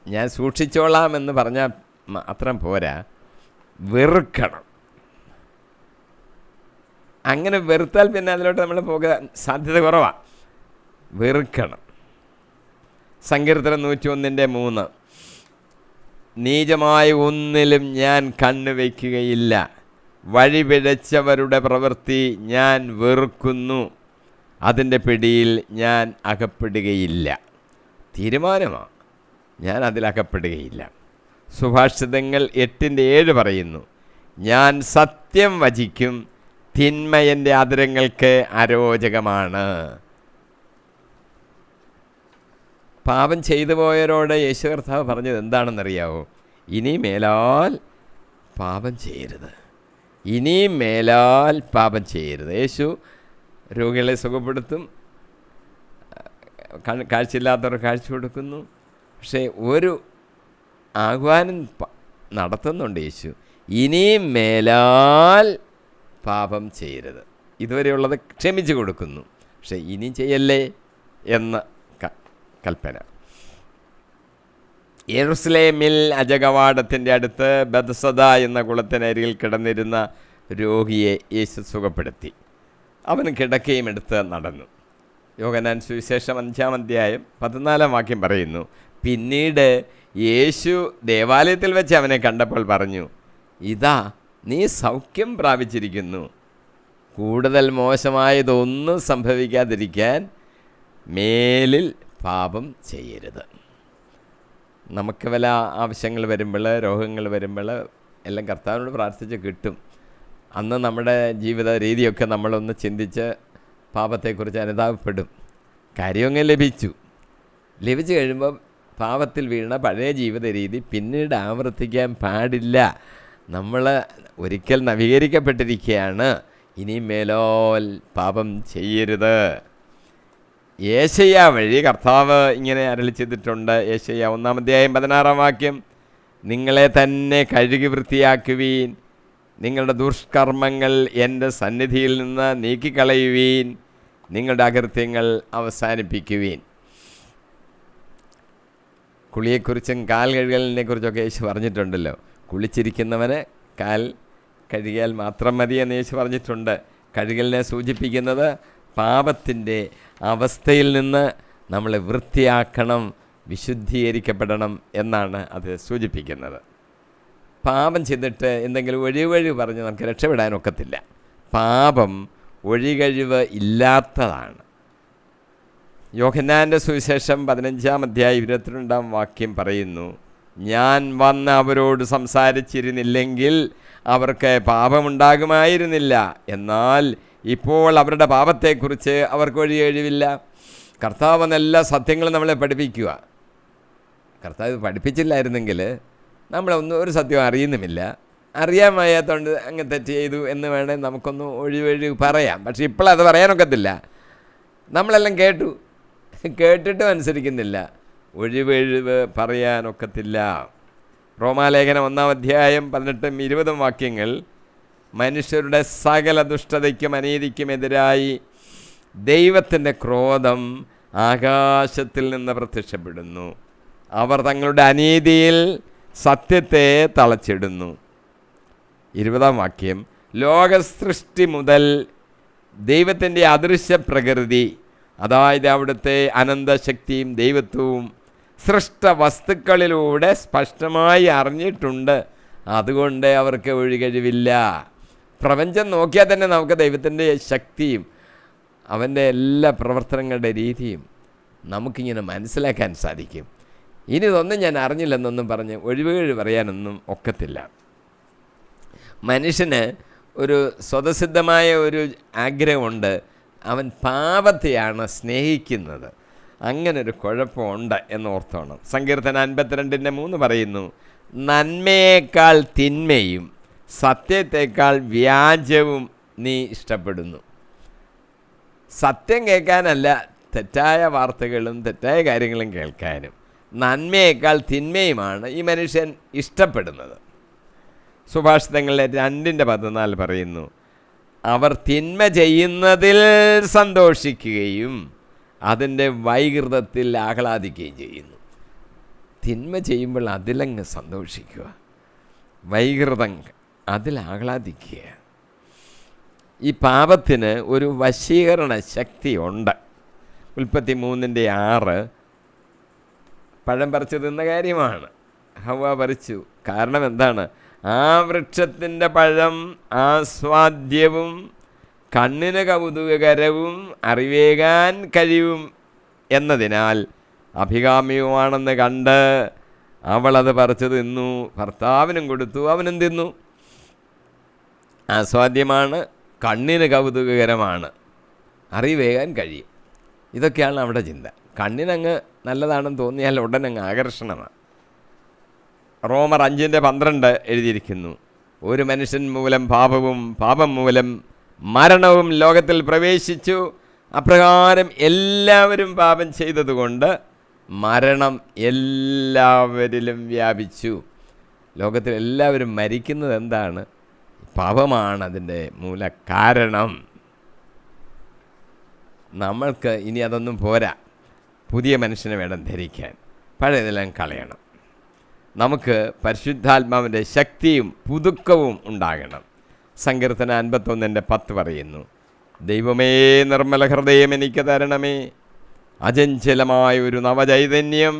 ഞാൻ സൂക്ഷിച്ചോളാം എന്ന് പറഞ്ഞാൽ മാത്രം പോരാ, വെറുക്കണം. അങ്ങനെ വെറുത്താൽ പിന്നെ അതിലോട്ട് നമ്മൾ പോകാൻ സാധ്യത കുറവാണ്. വെറുക്കണം. സങ്കീർത്തനം 101:3 നീചമായ ഒന്നിലും ഞാൻ കണ്ണുവയ്ക്കുകയില്ല, വഴിപിഴച്ചവരുടെ പ്രവൃത്തി ഞാൻ വെറുക്കുന്നു, അതിൻ്റെ പിടിയിൽ ഞാൻ അകപ്പെടുകയില്ല. തീരുമാനമാണ്, ഞാൻ അതിലകപ്പെടുകയില്ല. സുഭാഷിതങ്ങൾ 8:7 പറയുന്നു, ഞാൻ സത്യം വചിക്കും, തിന്മ എൻ്റെ അധരങ്ങൾക്ക് അരോചകമാണ്. പാപം ചെയ്തു പോയവരോട് യേശു കർത്താവ് പറഞ്ഞത് എന്താണെന്നറിയാവോ? ഇനി മേലാൽ പാപം ചെയ്യരുത്, ഇനി മേലാൽ പാപം ചെയ്യരുത്. യേശു രോഗികളെ സുഖപ്പെടുത്തും, കാഴ്ചയില്ലാത്തവർ കാഴ്ച കൊടുക്കുന്നു. പക്ഷേ ഒരു ആഹ്വാനം നടത്തുന്നുണ്ട് യേശു, ഇനിയും മേലാൽ പാപം ചെയ്യരുത്. ഇതുവരെയുള്ളത് ക്ഷമിച്ചു കൊടുക്കുന്നു, പക്ഷേ ഇനി ചെയ്യല്ലേ എന്ന കൽപ്പന. യെരുസലേമിൽ അജകവാടത്തിൻ്റെ അടുത്ത് ബെത്സദ എന്ന കുളത്തിനരികിൽ കിടന്നിരുന്ന രോഗിയെ യേശു സുഖപ്പെടുത്തി. അവൻ കിടക്കയും എടുത്ത് നടന്നു. യോഹന്നാൻ സുവിശേഷം 5:14 പറയുന്നു, പിന്നീട് യേശു ദേവാലയത്തിൽ വെച്ച് അവനെ കണ്ടപ്പോൾ പറഞ്ഞു, ഇതാ നീ സൗഖ്യം പ്രാപിച്ചിരിക്കുന്നു, കൂടുതൽ മോശമായതൊന്നും സംഭവിക്കാതിരിക്കാൻ മേലിൽ പാപം ചെയ്യരുത്. നമുക്ക് വല്ല ആവശ്യങ്ങൾ വരുമ്പോൾ, രോഗങ്ങൾ വരുമ്പോൾ എല്ലാം കർത്താവിനോട് പ്രാർത്ഥിച്ച് കിട്ടും. അന്ന് നമ്മുടെ ജീവിത രീതിയൊക്കെ നമ്മളൊന്ന് ചിന്തിച്ച് പാപത്തെക്കുറിച്ച് അനുതാപപ്പെടും. കാര്യമൊക്കെ ലഭിച്ചു കഴിയുമ്പോൾ പാപത്തിൽ വീണ പഴയ ജീവിത രീതി പിന്നീട് ആവർത്തിക്കാൻ പാടില്ല. നമ്മൾ ഒരിക്കൽ നവീകരിക്കപ്പെട്ടിരിക്കുകയാണ്, ഇനി മേലോൽ പാപം ചെയ്യരുത്. യേശയ്യ വഴി കർത്താവ് ഇങ്ങനെ അരുളി ചെയ്തിട്ടുണ്ട്. യേശയ്യ 1:16 നിങ്ങളെ തന്നെ കഴുകി വൃത്തിയാക്കുവീൻ, നിങ്ങളുടെ ദുഷ്കർമ്മങ്ങൾ എൻ്റെ സന്നിധിയിൽ നിന്ന് നീക്കിക്കളയുവീൻ, നിങ്ങളുടെ അകൃത്യങ്ങൾ അവസാനിപ്പിക്കുവീൻ. കുളിയെക്കുറിച്ചും കാൽ കഴുകലിനെ കുറിച്ചൊക്കെ യേശു പറഞ്ഞിട്ടുണ്ടല്ലോ. കുളിച്ചിരിക്കുന്നവന് കാൽ കഴുകിയാൽ മാത്രം മതി എന്ന് യേശു പറഞ്ഞിട്ടുണ്ട്. കഴുകലിനെ സൂചിപ്പിക്കുന്നത് പാപത്തിൻ്റെ അവസ്ഥയിൽ നിന്ന് നമ്മളെ വൃത്തിയാക്കണം, വിശുദ്ധീകരിക്കപ്പെടണം എന്നാണ് അത് സൂചിപ്പിക്കുന്നത്. പാപം ചെയ്തിട്ട് എന്തെങ്കിലും ഒഴികഴിവ് പറഞ്ഞ് നമുക്ക് രക്ഷപ്പെടാനൊക്കത്തില്ല. പാപം ഒഴികഴിവ് ഇല്ലാത്തതാണ്. യോഹന്നാൻ്റെ സുവിശേഷം 15:22 പറയുന്നു, ഞാൻ വന്ന് അവരോട് സംസാരിച്ചിരുന്നില്ലെങ്കിൽ അവർക്ക് പാപമുണ്ടാകുമായിരുന്നില്ല, എന്നാൽ ഇപ്പോൾ അവരുടെ പാപത്തെക്കുറിച്ച് അവർക്ക് ഒഴികഴിവില്ല. കർത്താവ് നല്ല സത്യങ്ങൾ നമ്മളെ പഠിപ്പിക്കുക. കർത്താവ് പഠിപ്പിച്ചില്ലായിരുന്നെങ്കിൽ നമ്മളൊന്നും ഒരു സത്യം അറിയുന്നുമില്ല. അറിയാൻ വയ്യാത്തതുകൊണ്ട് അങ്ങ് തെറ്റ് ചെയ്തു എന്ന് വേണേൽ നമുക്കൊന്ന് ഒഴിവൊഴിവ് പറയാം. പക്ഷെ ഇപ്പോഴത് പറയാനൊക്കത്തില്ല. നമ്മളെല്ലാം കേട്ടിട്ടും അനുസരിക്കുന്നില്ല. ഒഴിവൊഴിവ് പറയാനൊക്കത്തില്ല. റോമാലേഖനം 1:18-20 മനുഷ്യരുടെ സകല ദുഷ്ടതയ്ക്കും അനീതിക്കും എതിരായി ദൈവത്തിൻ്റെ ക്രോധം ആകാശത്തിൽ നിന്ന് പ്രത്യക്ഷപ്പെടുന്നു. അവർ തങ്ങളുടെ അനീതിയിൽ സത്യത്തെ തളച്ചിടുന്നു. 20-ാം വാക്യം, ലോകസൃഷ്ടി മുതൽ ദൈവത്തിൻ്റെ അദൃശ്യ പ്രകൃതി, അതായത് അവിടുത്തെ അനന്തശക്തിയും ദൈവത്വവും സൃഷ്ട വസ്തുക്കളിലൂടെ സ്പഷ്ടമായി അറിഞ്ഞിട്ടുണ്ട്. അതുകൊണ്ട് അവർക്ക് ഒഴികഴിവില്ല. പ്രപഞ്ചം നോക്കിയാൽ തന്നെ നമുക്ക് ദൈവത്തിൻ്റെ ശക്തിയും അവൻ്റെ എല്ലാ പ്രവർത്തനങ്ങളുടെ രീതിയും നമുക്കിങ്ങനെ മനസ്സിലാക്കാൻ സാധിക്കും. ഇനി ഇതൊന്നും ഞാൻ അറിഞ്ഞില്ലെന്നൊന്നും പറഞ്ഞ് ഒഴിവുകൾ പറയാനൊന്നും ഒക്കത്തില്ല. മനുഷ്യന് ഒരു സ്വതസിദ്ധമായ ഒരു ആഗ്രഹമുണ്ട്. അവൻ പാപത്തെയാണ് സ്നേഹിക്കുന്നത്. അങ്ങനൊരു കുഴപ്പമുണ്ട് എന്ന് ഓർത്തോണം. സങ്കീർത്തനം 52:3 പറയുന്നു, നന്മയേക്കാൾ തിന്മയും സത്യത്തേക്കാൾ വ്യാജവും നീ ഇഷ്ടപ്പെടുന്നു. സത്യം കേൾക്കാനല്ല, തെറ്റായ വാർത്തകളും തെറ്റായ കാര്യങ്ങളും കേൾക്കാനും നന്മയേക്കാൾ തിന്മയുമാണ് ഈ മനുഷ്യൻ ഇഷ്ടപ്പെടുന്നത്. സുഭാഷിതങ്ങളിലെ 2:14 പറയുന്നു, അവർ തിന്മ ചെയ്യുന്നതിൽ സന്തോഷിക്കുകയും അതിൻ്റെ വൈകൃതത്തിൽ ആഹ്ലാദിക്കുകയും ചെയ്യുന്നു. തിന്മ ചെയ്യുമ്പോൾ അതിലങ്ങ് സന്തോഷിക്കുക, വൈകൃതം അതിൽ ആഹ്ലാദിക്കുക. ഈ പാപത്തിന് ഒരു വശീകരണ ശക്തി ഉണ്ട്. ഉൽപ്പത്തി 3:6 പഴം പറിച്ചു തിന്ന കാര്യമാണ്. ഹവ്വ പറിച്ചു. കാരണം എന്താണ്? ആ വൃക്ഷത്തിൻ്റെ പഴം ആസ്വാദ്യവും കണ്ണിന് കൗതുകകരവും അറിവേകാൻ കഴിവും എന്നതിനാൽ അഭികാമ്യവുമാണെന്ന് കണ്ട് അവളത് പറിച്ചു തിന്നു. ഭർത്താവിനും കൊടുത്തു, അവനും തിന്നു. ആസ്വാദ്യമാണ്, കണ്ണിന് കൗതുകകരമാണ്, അറിവേകാൻ കഴിയും. ഇതൊക്കെയാണ് അവിടെ ചിന്ത. കണ്ണിനങ്ങ് നല്ലതാണെന്ന് തോന്നിയാൽ ഉടനങ്ങ് ആകർഷണമാണ്. റോമർ 5:12 എഴുതിയിരിക്കുന്നു, ഒരു മനുഷ്യൻ മൂലം പാപവും പാപം മൂലം മരണവും ലോകത്തിൽ പ്രവേശിച്ചു, അപ്രകാരം എല്ലാവരും പാപം ചെയ്തതുകൊണ്ട് മരണം എല്ലാവരിലും വ്യാപിച്ചു. ലോകത്തിൽ എല്ലാവരും മരിക്കുന്നത് എന്താണ്? പാപമാണ് അതിൻ്റെ മൂലകാരണം. നമ്മൾക്ക് ഇനി അതൊന്നും പോരാ. പുതിയ മനുഷ്യനെ വേണം ധരിക്കാൻ. പഴയതെല്ലാം കളയണം. നമുക്ക് പരിശുദ്ധാത്മാവിൻ്റെ ശക്തിയും പുതുക്കവും ഉണ്ടാകണം. സങ്കീർത്തനം 51:10 പറയുന്നു, ദൈവമേ നിർമ്മല ഹൃദയം എനിക്ക് തരണമേ, അചഞ്ചലമായ ഒരു നവചൈതന്യം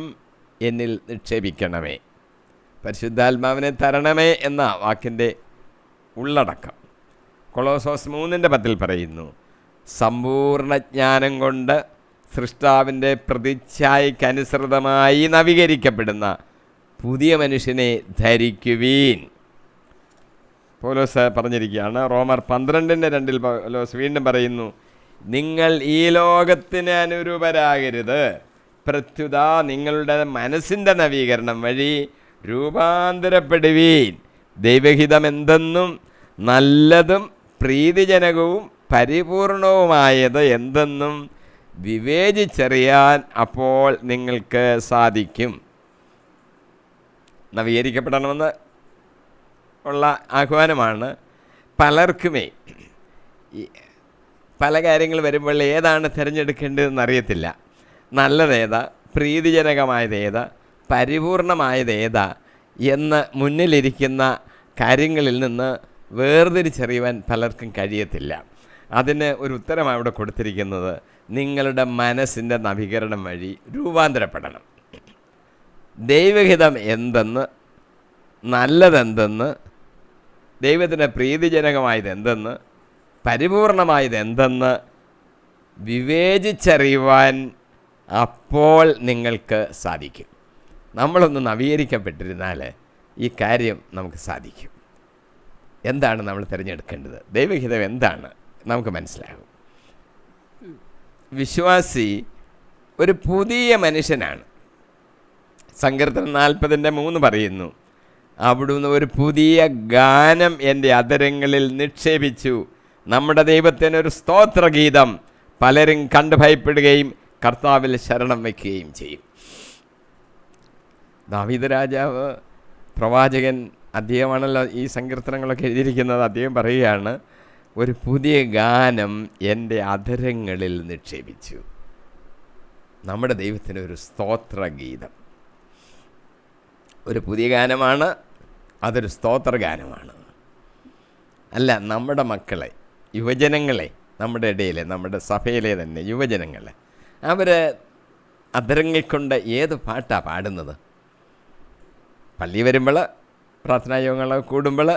എന്നിൽ നിക്ഷേപിക്കണമേ. പരിശുദ്ധാത്മാവിനെ തരണമേ എന്ന വാക്കിൻ്റെ ഉള്ളടക്കം കൊളോസോസ് 3:10 പറയുന്നു, സമ്പൂർണ്ണ ജ്ഞാനം കൊണ്ട് സൃഷ്ടാവിൻ്റെ പ്രതിച്ഛായക്കനുസൃതമായി നവീകരിക്കപ്പെടുന്ന പുതിയ മനുഷ്യനെ ധരിക്കുവീൻ. പൗലോസ് പറഞ്ഞിരിക്കുകയാണ്. റോമർ 12:2 പൗലോസ് വീണ്ടും പറയുന്നു, നിങ്ങൾ ഈ ലോകത്തിന് അനുരൂപരാകരുത്, പ്രത്യുത നിങ്ങളുടെ മനസ്സിൻ്റെ നവീകരണം വഴി രൂപാന്തരപ്പെടുവീൻ. ദൈവഹിതം എന്തെന്നും നല്ലതും പ്രീതിജനകവും പരിപൂർണവുമായത് എന്തെന്നും വിവേചിച്ചറിയാൻ അപ്പോൾ നിങ്ങൾക്ക് സാധിക്കും. നവീകരിക്കപ്പെടണമെന്ന് ഉള്ള ആഹ്വാനമാണ്. പലർക്കുമേ പല കാര്യങ്ങൾ വരുമ്പോൾ ഏതാണ് തിരഞ്ഞെടുക്കേണ്ടതെന്ന് അറിയത്തില്ല. നല്ലതേതാ, പ്രീതിജനകമായതേതാ, പരിപൂർണമായതേതാ എന്ന് മുന്നിലിരിക്കുന്ന കാര്യങ്ങളിൽ നിന്ന് വേർതിരിച്ചറിയുവാൻ പലർക്കും കഴിയത്തില്ല. അതിന് ഒരു ഉത്തരമാണ് ഇവിടെ കൊടുത്തിരിക്കുന്നത്, നിങ്ങളുടെ മനസ്സിൻ്റെ നവീകരണം വഴി രൂപാന്തരപ്പെടണം. ദൈവഹിതം എന്തെന്ന്, നല്ലതെന്തെന്ന്, ദൈവത്തിന് പ്രീതിജനകമായത് എന്തെന്ന്, പരിപൂർണമായത് എന്തെന്ന് വിവേചിച്ചറിയുവാൻ അപ്പോൾ നിങ്ങൾക്ക് സാധിക്കും. നമ്മളൊന്ന് നവീകരിക്കപ്പെട്ടിരുന്നാൽ ഈ കാര്യം നമുക്ക് സാധിക്കും. എന്താണ് നമ്മൾ തിരഞ്ഞെടുക്കേണ്ടത്, ദൈവഹിതം എന്താണ് നമുക്ക് മനസ്സിലാകും. വിശ്വാസി ഒരു പുതിയ മനുഷ്യനാണ്. സങ്കീർത്തനം 40:3 പറയുന്നു, അവിടുന്ന് ഒരു പുതിയ ഗാനം എൻ്റെ അധരങ്ങളിൽ നിക്ഷേപിച്ചു. നമ്മുടെ ദൈവത്തിനൊരു സ്തോത്രഗീതം പലരും കണ്ടു ഭയപ്പെടുകയും കർത്താവിൽ ശരണം വയ്ക്കുകയും ചെയ്യും. ദാവീദ് രാജാവ് പ്രവാചകൻ, അദ്ദേഹമാണല്ലോ ഈ സങ്കീർത്തനങ്ങളൊക്കെ എഴുതിയിരിക്കുന്നത്. അദ്ദേഹം പറയുകയാണ്, ഒരു പുതിയ ഗാനം എൻ്റെ അധരങ്ങളിൽ നിക്ഷേപിച്ചു. നമ്മുടെ ദൈവത്തിന് ഒരു സ്തോത്രഗീതം, ഒരു പുതിയ ഗാനമാണ്, അതൊരു സ്തോത്രഗാനമാണ്. അല്ല, നമ്മുടെ മക്കളെ, യുവജനങ്ങളെ, നമ്മുടെ ഇടയിലെ, നമ്മുടെ സഭയിലെ തന്നെ യുവജനങ്ങളെ, അവർ അധരങ്ങൾ കൊണ്ട് ഏത് പാട്ടാണ് പാടുന്നത്? പള്ളി വരുമ്പോൾ, പ്രാർത്ഥനാ യോഗങ്ങളൊക്കെ കൂടുമ്പോൾ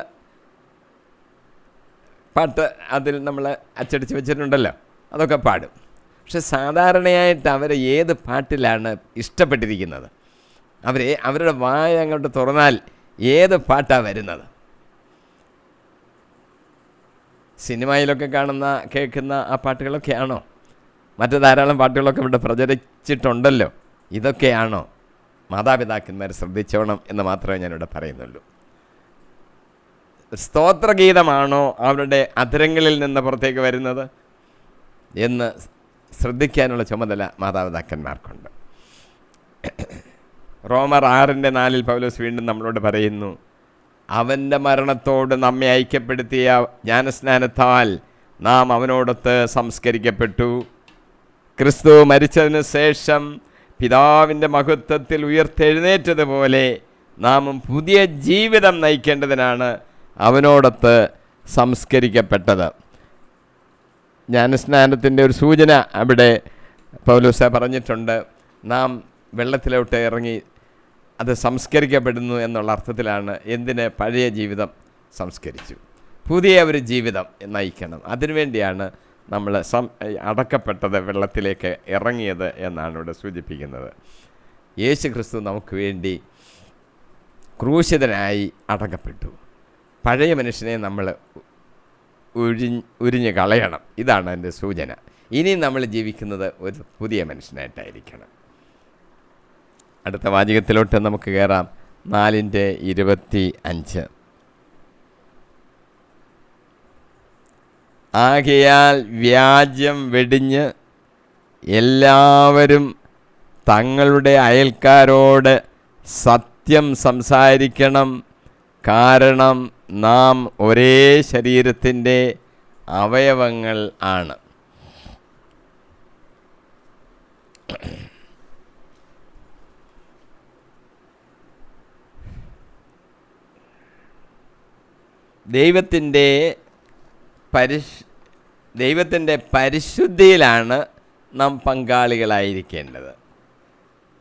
പാട്ട് അതിൽ നമ്മൾ അച്ചടിച്ച് വെച്ചിട്ടുണ്ടല്ലോ, അതൊക്കെ പാടും. പക്ഷെ സാധാരണയായിട്ട് അവർ ഏത് പാട്ടിലാണ് ഇഷ്ടപ്പെട്ടിരിക്കുന്നത്? അവരുടെ വായ അങ്ങോട്ട് തുറന്നാൽ ഏത് പാട്ടാണ് വരുന്നത്? സിനിമയിലൊക്കെ കേൾക്കുന്ന ആ പാട്ടുകളൊക്കെയാണോ? മറ്റു ധാരാളം പാട്ടുകളൊക്കെ ഇവിടെ പ്രചരിച്ചിട്ടുണ്ടല്ലോ. ഇതൊക്കെയാണോ? മാതാപിതാക്കന്മാർ ശ്രദ്ധിച്ചോണം എന്ന് മാത്രമേ ഞാനിവിടെ പറയുന്നുള്ളൂ. സ്തോത്രഗീതമാണോ അവരുടെ അധരങ്ങളിൽ നിന്ന് പുറത്തേക്ക് വരുന്നത് എന്ന് ശ്രദ്ധിക്കാനുള്ള ചുമതല മാതാപിതാക്കന്മാർക്കുണ്ട്. റോമർ 6:4 പൗലോസ് വീണ്ടും നമ്മളോട് പറയുന്നു, അവൻ്റെ മരണത്തോട് നമ്മെ ഐക്യപ്പെടുത്തിയ ജ്ഞാനസ്നാനത്താൽ നാം അവനോടൊത്ത് സംസ്കരിക്കപ്പെട്ടു. ക്രിസ്തു മരിച്ചതിന് ശേഷം പിതാവിൻ്റെ മഹത്വത്തിൽ ഉയർത്തെഴുന്നേറ്റതുപോലെ നാമും പുതിയ ജീവിതം നയിക്കേണ്ടതിനാണ് അവനോടൊത്ത് സംസ്കരിക്കപ്പെട്ടത്. ജ്ഞാനസ്നാനത്തിൻ്റെ ഒരു സൂചന അവിടെ പൗലോസ് പറഞ്ഞിട്ടുണ്ട്. നാം വെള്ളത്തിലോട്ട് ഇറങ്ങി അത് സംസ്കരിക്കപ്പെടുന്നു എന്നുള്ള അർത്ഥത്തിലാണ്. എന്തിന്? പഴയ ജീവിതം സംസ്കരിച്ചു, പുതിയ ഒരു ജീവിതം നയിക്കണം. അതിനുവേണ്ടിയാണ് നമ്മൾ അടക്കപ്പെട്ടത്, വെള്ളത്തിലേക്ക് ഇറങ്ങിയത് എന്നാണ് ഇവിടെ സൂചിപ്പിക്കുന്നത്. യേശു ക്രിസ്തു നമുക്ക് വേണ്ടി ക്രൂശിതനായി അടക്കപ്പെട്ടു. പഴയ മനുഷ്യനെ നമ്മൾ ഉരിഞ്ഞ് കളയണം. ഇതാണ് അതിൻ്റെ സൂചന. ഇനി നമ്മൾ ജീവിക്കുന്നത് ഒരു പുതിയ മനുഷ്യനായിട്ടായിരിക്കണം. അടുത്ത വാചകത്തിലോട്ട് നമുക്ക് കയറാം. 4:25. ആകയാൽ വ്യാജ്യം വെടിഞ്ഞ് എല്ലാവരും തങ്ങളുടെ അയൽക്കാരോട് സത്യം സംസാരിക്കണം. കാരണം നാം ഒരേ ശരീരത്തിൻ്റെ അവയവങ്ങൾ ആണ്. ദൈവത്തിൻ്റെ പരിശുദ്ധിയിലാണ് നാം പങ്കാളികളായിരിക്കേണ്ടത്.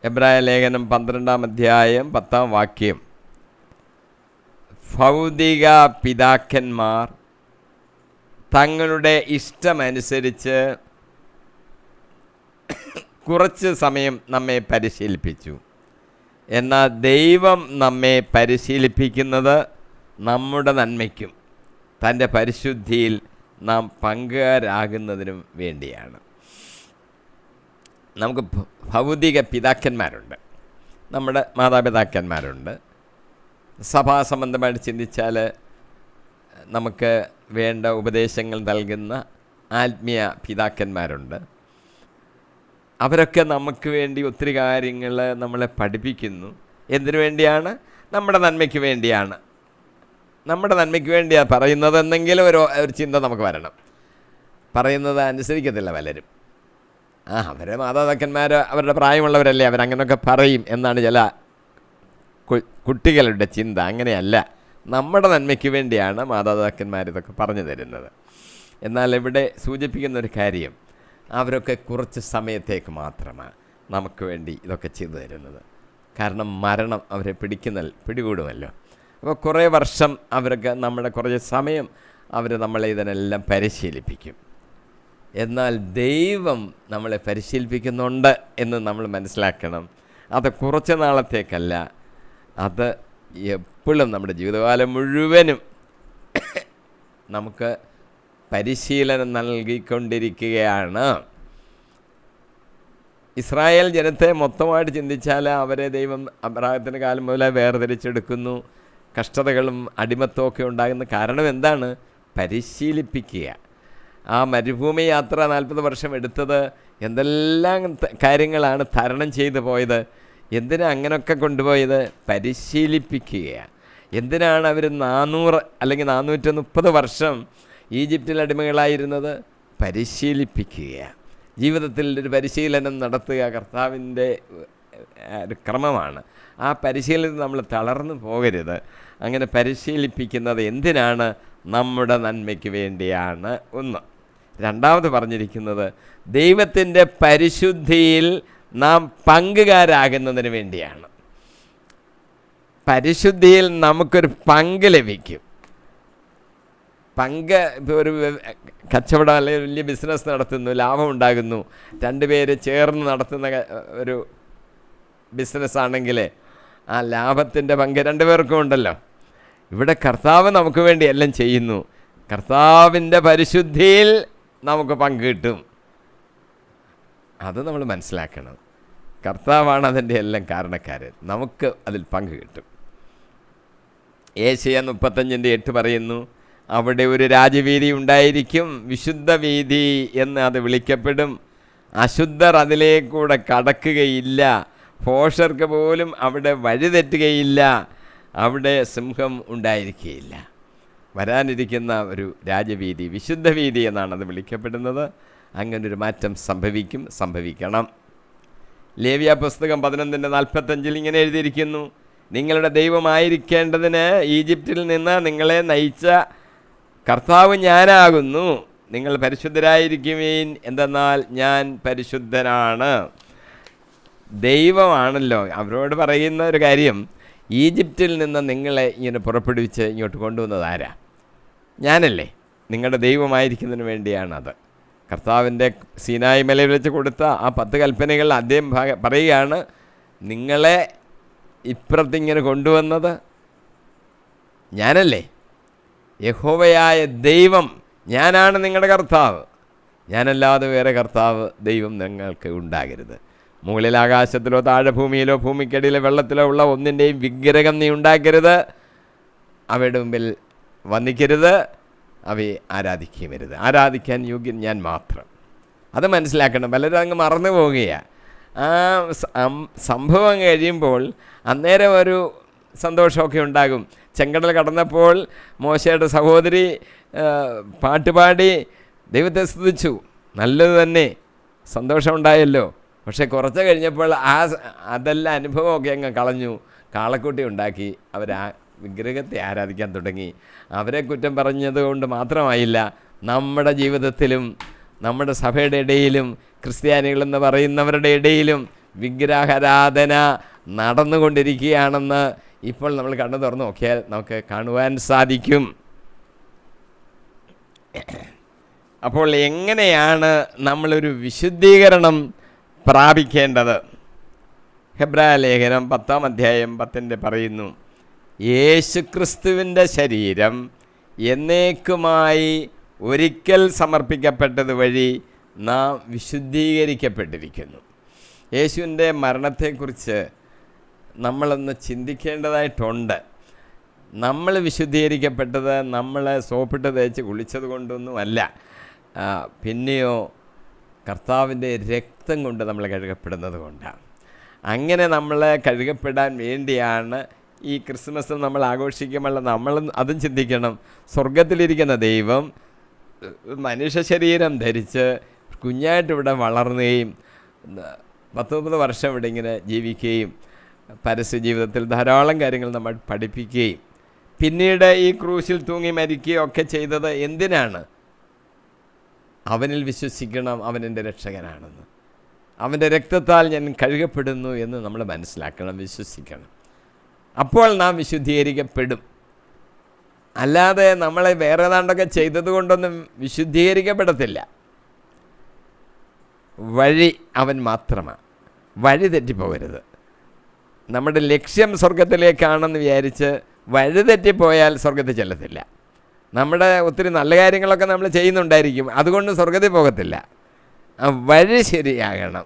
എബ്രായ ലേഖനം 12:10 ഭൗതിക പിതാക്കന്മാർ തങ്ങളുടെ ഇഷ്ടമനുസരിച്ച് കുറച്ച് സമയം നമ്മെ പരിശീലിപ്പിച്ചു. എന്നാൽ ദൈവം നമ്മെ പരിശീലിപ്പിക്കുന്നത് നമ്മുടെ നന്മയ്ക്കും തൻ്റെ പരിശുദ്ധിയിൽ നാം പങ്കുകാരാകുന്നതിനും വേണ്ടിയാണ്. നമുക്ക് ഭൗതിക പിതാക്കന്മാരുണ്ട്, നമ്മുടെ മാതാപിതാക്കന്മാരുണ്ട്. സഭാസംബന്ധമായിട്ട് ചിന്തിച്ചാൽ നമുക്ക് വേണ്ട ഉപദേശങ്ങൾ നൽകുന്ന ആത്മീയ പിതാക്കന്മാരുണ്ട്. അവരൊക്കെ നമുക്ക് വേണ്ടി ഒത്തിരി കാര്യങ്ങൾ നമ്മളെ പഠിപ്പിക്കുന്നു. എന്തിനു വേണ്ടിയാണ്? നമ്മുടെ നന്മയ്ക്ക് വേണ്ടിയാണ്. നമ്മുടെ നന്മയ്ക്ക് വേണ്ടിയാണ് പറയുന്നതെന്നെങ്കിലും ഒരു ചിന്ത നമുക്ക് വരണം. പറയുന്നത് അനുസരിക്കത്തില്ല പലരും. അവരെ മാതാപിതാക്കന്മാർ അവരുടെ പ്രായമുള്ളവരല്ലേ, അവരങ്ങനെയൊക്കെ പറയും എന്നാണ് ചില കുട്ടികളുടെ ചിന്ത. അങ്ങനെയല്ല, നമ്മുടെ നന്മയ്ക്ക് വേണ്ടിയാണ് മാതാപിതാക്കന്മാർ ഇതൊക്കെ പറഞ്ഞു തരുന്നത്. എന്നാൽ ഇവിടെ സൂചിപ്പിക്കുന്ന ഒരു കാര്യം, അവരൊക്കെ കുറച്ച് സമയത്തേക്ക് മാത്രമാണ് നമുക്ക് വേണ്ടി ഇതൊക്കെ ചെയ്തു തരുന്നത്. കാരണം മരണം അവരെ പിടികൂടുമല്ലോ. അപ്പോൾ കുറേ വർഷം അവരൊക്കെ നമ്മുടെ കുറച്ച് സമയം അവർ നമ്മളെ ഇതിനെല്ലാം പരിശീലിപ്പിക്കും. എന്നാൽ ദൈവം നമ്മളെ പരിശീലിപ്പിക്കുന്നുണ്ട് എന്ന് നമ്മൾ മനസ്സിലാക്കണം. അത് കുറച്ച് നാളത്തേക്കല്ല, അത് എപ്പോഴും നമ്മുടെ ജീവിതകാലം മുഴുവനും നമുക്ക് പരിശീലനം നൽകിക്കൊണ്ടിരിക്കുകയാണ്. ഇസ്രായേൽ ജനത്തെ മൊത്തമായിട്ട് ചിന്തിച്ചാൽ അവരെ ദൈവം അബ്രാഹത്തിൻ്റെ കാലം മുതലേ വേർതിരിച്ചെടുക്കുന്നു. കഷ്ടതകളും അടിമത്തമൊക്കെ ഉണ്ടാകുന്ന കാരണം എന്താണ്? പരിശീലിപ്പിക്കുക. ആ മരുഭൂമി യാത്ര 40 വർഷം എടുത്തത് എന്തെല്ലാം കാര്യങ്ങളാണ് തരണം ചെയ്തു പോയത്. എന്തിനാണ് അങ്ങനെയൊക്കെ കൊണ്ടുപോയത്? പരിശീലിപ്പിക്കുക. എന്തിനാണ് അവർ 400 അല്ലെങ്കിൽ 430 വർഷം ഈജിപ്തിൽ അടിമകളായിരുന്നത്? പരിശീലിപ്പിക്കുക, ജീവിതത്തിൽ ഒരു പരിശീലനം നടത്തുക കർത്താവിൻ്റെ ഒരു ക്രമമാണ്. ആ പരിശീലനത്തിൽ നമ്മൾ തളർന്നു പോകരുത്. അങ്ങനെ പരിശീലിപ്പിക്കുന്നത് എന്തിനാണ്? നമ്മുടെ നന്മയ്ക്ക് വേണ്ടിയാണ്. ഒന്ന്. രണ്ടാമത് പറഞ്ഞിരിക്കുന്നത് ദൈവത്തിൻ്റെ പരിശുദ്ധിയിൽ നാം പങ്കുകാരാകുന്നതിന് വേണ്ടിയാണ്. പരിശുദ്ധിയിൽ നമുക്കൊരു പങ്ക് ലഭിക്കും. പങ്ക് ഇപ്പോൾ ഒരു കച്ചവടം അല്ലെങ്കിൽ വലിയ ബിസിനസ് നടത്തുന്നു, ലാഭം ഉണ്ടാകുന്നു, രണ്ടുപേര് ചേർന്ന് നടത്തുന്ന ഒരു ബിസിനസ്സാണെങ്കിൽ ആ ലാഭത്തിൻ്റെ പങ്ക് രണ്ടുപേർക്കും ഉണ്ടല്ലോ. ഇവിടെ കർത്താവ് നമുക്ക് വേണ്ടി എല്ലാം ചെയ്യുന്നു. കർത്താവിൻ്റെ പരിശുദ്ധിയിൽ നമുക്ക് പങ്ക് കിട്ടും. അത് നമ്മൾ മനസ്സിലാക്കണം. കർത്താവാണ് അതിൻ്റെ എല്ലാം കാരണക്കാരൻ, നമുക്ക് അതിൽ പങ്ക് കിട്ടും. ഏശയ്യാ 35:8 പറയുന്നു, അവിടെ ഒരു രാജവീതി ഉണ്ടായിരിക്കും, വിശുദ്ധ വീതി എന്ന് അത് വിളിക്കപ്പെടും. അശുദ്ധർ അതിലേക്കൂടെ കടക്കുകയില്ല, ഭോഷർക്ക് പോലും അവിടെ വഴിതെറ്റുകയില്ല, അവിടെ സിംഹം ഉണ്ടായിരിക്കുകയില്ല. വരാനിരിക്കുന്ന ഒരു രാജവീതി വിശുദ്ധ വീതി എന്നാണ് അത് വിളിക്കപ്പെടുന്നത്. അങ്ങനൊരു മാറ്റം സംഭവിക്കണം. ലേവ്യ പുസ്തകം 11:45 ഇങ്ങനെ എഴുതിയിരിക്കുന്നു, നിങ്ങളുടെ ദൈവമായിരിക്കേണ്ടതിന് ഈജിപ്തിൽ നിന്ന് നിങ്ങളെ നയിച്ച കർത്താവ് ഞാനാകുന്നു, നിങ്ങൾ പരിശുദ്ധരായിരിക്കുവീൻ, എന്തെന്നാൽ ഞാൻ പരിശുദ്ധനാണ്. ദൈവമാണല്ലോ അവരോട് പറയുന്ന ഒരു കാര്യം. ഈജിപ്തിൽ നിന്ന് നിങ്ങളെ ഇങ്ങനെ പുറപ്പെടുവിച്ച് ഇങ്ങോട്ട് കൊണ്ടുവന്നത് ആരാ? ഞാനല്ലേ. നിങ്ങളുടെ ദൈവമായിരിക്കുന്നതിന് വേണ്ടിയാണത്. കർത്താവിൻ്റെ സീനായി മലയിൽ വെച്ച് കൊടുത്ത ആ 10 കൽപ്പനകൾ അദ്ദേഹം പറയുകയാണ്, നിങ്ങളെ ഇപ്പുറത്തിങ്ങനെ കൊണ്ടുവന്നത് ഞാനല്ലേ. യഹോവയായ ദൈവം ഞാനാണ് നിങ്ങളുടെ കർത്താവ്, ഞാനല്ലാതെ വേറെ കർത്താവ് ദൈവം നിങ്ങൾക്ക് ഉണ്ടാകരുത്. മുകളിൽ ആകാശത്തിലോ താഴെ ഭൂമിയിലോ ഭൂമിക്കടിയിലെ വെള്ളത്തിലോ ഉള്ള ഒന്നിൻ്റെയും വിഗ്രഹം നീ ഉണ്ടാക്കരുത്, അവയുടെ മുമ്പിൽ വന്ദിക്കരുത്, അവയെ ആരാധിക്കുകയും വരുത്. ആരാധിക്കാൻ യോഗ്യൻ ഞാൻ മാത്രം. അത് മനസ്സിലാക്കണം. പലരും അങ്ങ് മറന്നു പോവുകയാണ്. ആ സംഭവം കഴിയുമ്പോൾ അന്നേരം ഒരു സന്തോഷമൊക്കെ ഉണ്ടാകും. ചെങ്കടൽ കടന്നപ്പോൾ മോശയുടെ സഹോദരി പാട്ടുപാടി ദൈവത്തെ സ്തുതിച്ചു, നല്ലത് തന്നെ, സന്തോഷമുണ്ടായല്ലോ. പക്ഷേ കുറച്ച് കഴിഞ്ഞപ്പോൾ അതെല്ലാം അനുഭവമൊക്കെ അങ്ങ് കളഞ്ഞു. കാളക്കുട്ടി ഉണ്ടാക്കി അവർ ആ വിഗ്രഹത്തെ ആരാധിക്കാൻ തുടങ്ങി. അവരെ കുറ്റം പറഞ്ഞതുകൊണ്ട് മാത്രമായില്ല, നമ്മുടെ ജീവിതത്തിലും നമ്മുടെ സഭയുടെ ഇടയിലും ക്രിസ്ത്യാനികളെന്ന് പറയുന്നവരുടെ ഇടയിലും വിഗ്രഹാരാധന നടന്നുകൊണ്ടിരിക്കുകയാണെന്ന് ഇപ്പോൾ നമ്മൾ കണ്ണു തുറന്ന് നോക്കിയാൽ നമുക്ക് കാണുവാൻ സാധിക്കും. അപ്പോൾ എങ്ങനെയാണ് നമ്മളൊരു വിശുദ്ധീകരണം പ്രാപിക്കേണ്ടത്? ഹെബ്രായ ലേഖനം 10:10 പറയുന്നു, യേശുക്രിസ്തുവിൻ്റെ ശരീരം എന്നേക്കുമായി ഒരിക്കൽ സമർപ്പിക്കപ്പെട്ടത് വഴി നാം വിശുദ്ധീകരിക്കപ്പെട്ടിരിക്കുന്നു. യേശുവിൻ്റെ മരണത്തെക്കുറിച്ച് നമ്മളൊന്ന് ചിന്തിക്കേണ്ടതായിട്ടുണ്ട്. നമ്മൾ വിശുദ്ധീകരിക്കപ്പെട്ടത് നമ്മൾ സോപ്പിട്ട് തേച്ച് കുളിച്ചത് കൊണ്ടൊന്നുമല്ല, പിന്നെയോ കർത്താവിൻ്റെ രക്തം കൊണ്ട് നമ്മൾ കഴുകപ്പെടുന്നത് കൊണ്ടാണ്. അങ്ങനെ നമ്മൾ കഴുകപ്പെടാൻ വേണ്ടിയാണ് ഈ ക്രിസ്മസ് നമ്മൾ ആഘോഷിക്കുമ്പോൾ നമ്മൾ അതും ചിന്തിക്കണം. സ്വർഗത്തിലിരിക്കുന്ന ദൈവം മനുഷ്യ ശരീരം ധരിച്ച് കുഞ്ഞായിട്ട് ഇവിടെ വളർന്നുകയും 30 വർഷം ഇവിടെ ഇങ്ങനെ ജീവിക്കുകയും പരസ്യ ജീവിതത്തിൽ ധാരാളം കാര്യങ്ങൾ നമ്മൾ പഠിപ്പിക്കുകയും പിന്നീട് ഈ ക്രൂശിൽ തൂങ്ങി മരിക്കുകയും ഒക്കെ ചെയ്തത് എന്തിനാണ്? അവനിൽ വിശ്വസിക്കണം, അവൻ എൻ്റെ രക്ഷകനാണെന്ന്, അവൻ്റെ രക്തത്താൽ ഞാൻ കഴുകപ്പെടുന്നു എന്ന് നമ്മൾ മനസ്സിലാക്കണം, വിശ്വസിക്കണം. അപ്പോൾ നാം വിശുദ്ധീകരിക്കപ്പെടും. അല്ലാതെ നമ്മളെ വേറെ ഏതാണ്ടൊക്കെ ചെയ്തത് കൊണ്ടൊന്നും വിശുദ്ധീകരിക്കപ്പെടത്തില്ല. വഴി അവൻ മാത്രമാണ്. വഴി തെറ്റിപ്പോകരുത്. നമ്മുടെ ലക്ഷ്യം സ്വർഗത്തിലേക്കാണെന്ന് വിചാരിച്ച് വഴി തെറ്റിപ്പോയാൽ സ്വർഗത്തിൽ ചെല്ലത്തില്ല. നമ്മുടെ ഒത്തിരി നല്ല കാര്യങ്ങളൊക്കെ നമ്മൾ ചെയ്യുന്നുണ്ടായിരിക്കും, അതുകൊണ്ട് സ്വർഗത്തിൽ പോകത്തില്ല. ആ വഴി ശരിയാകണം.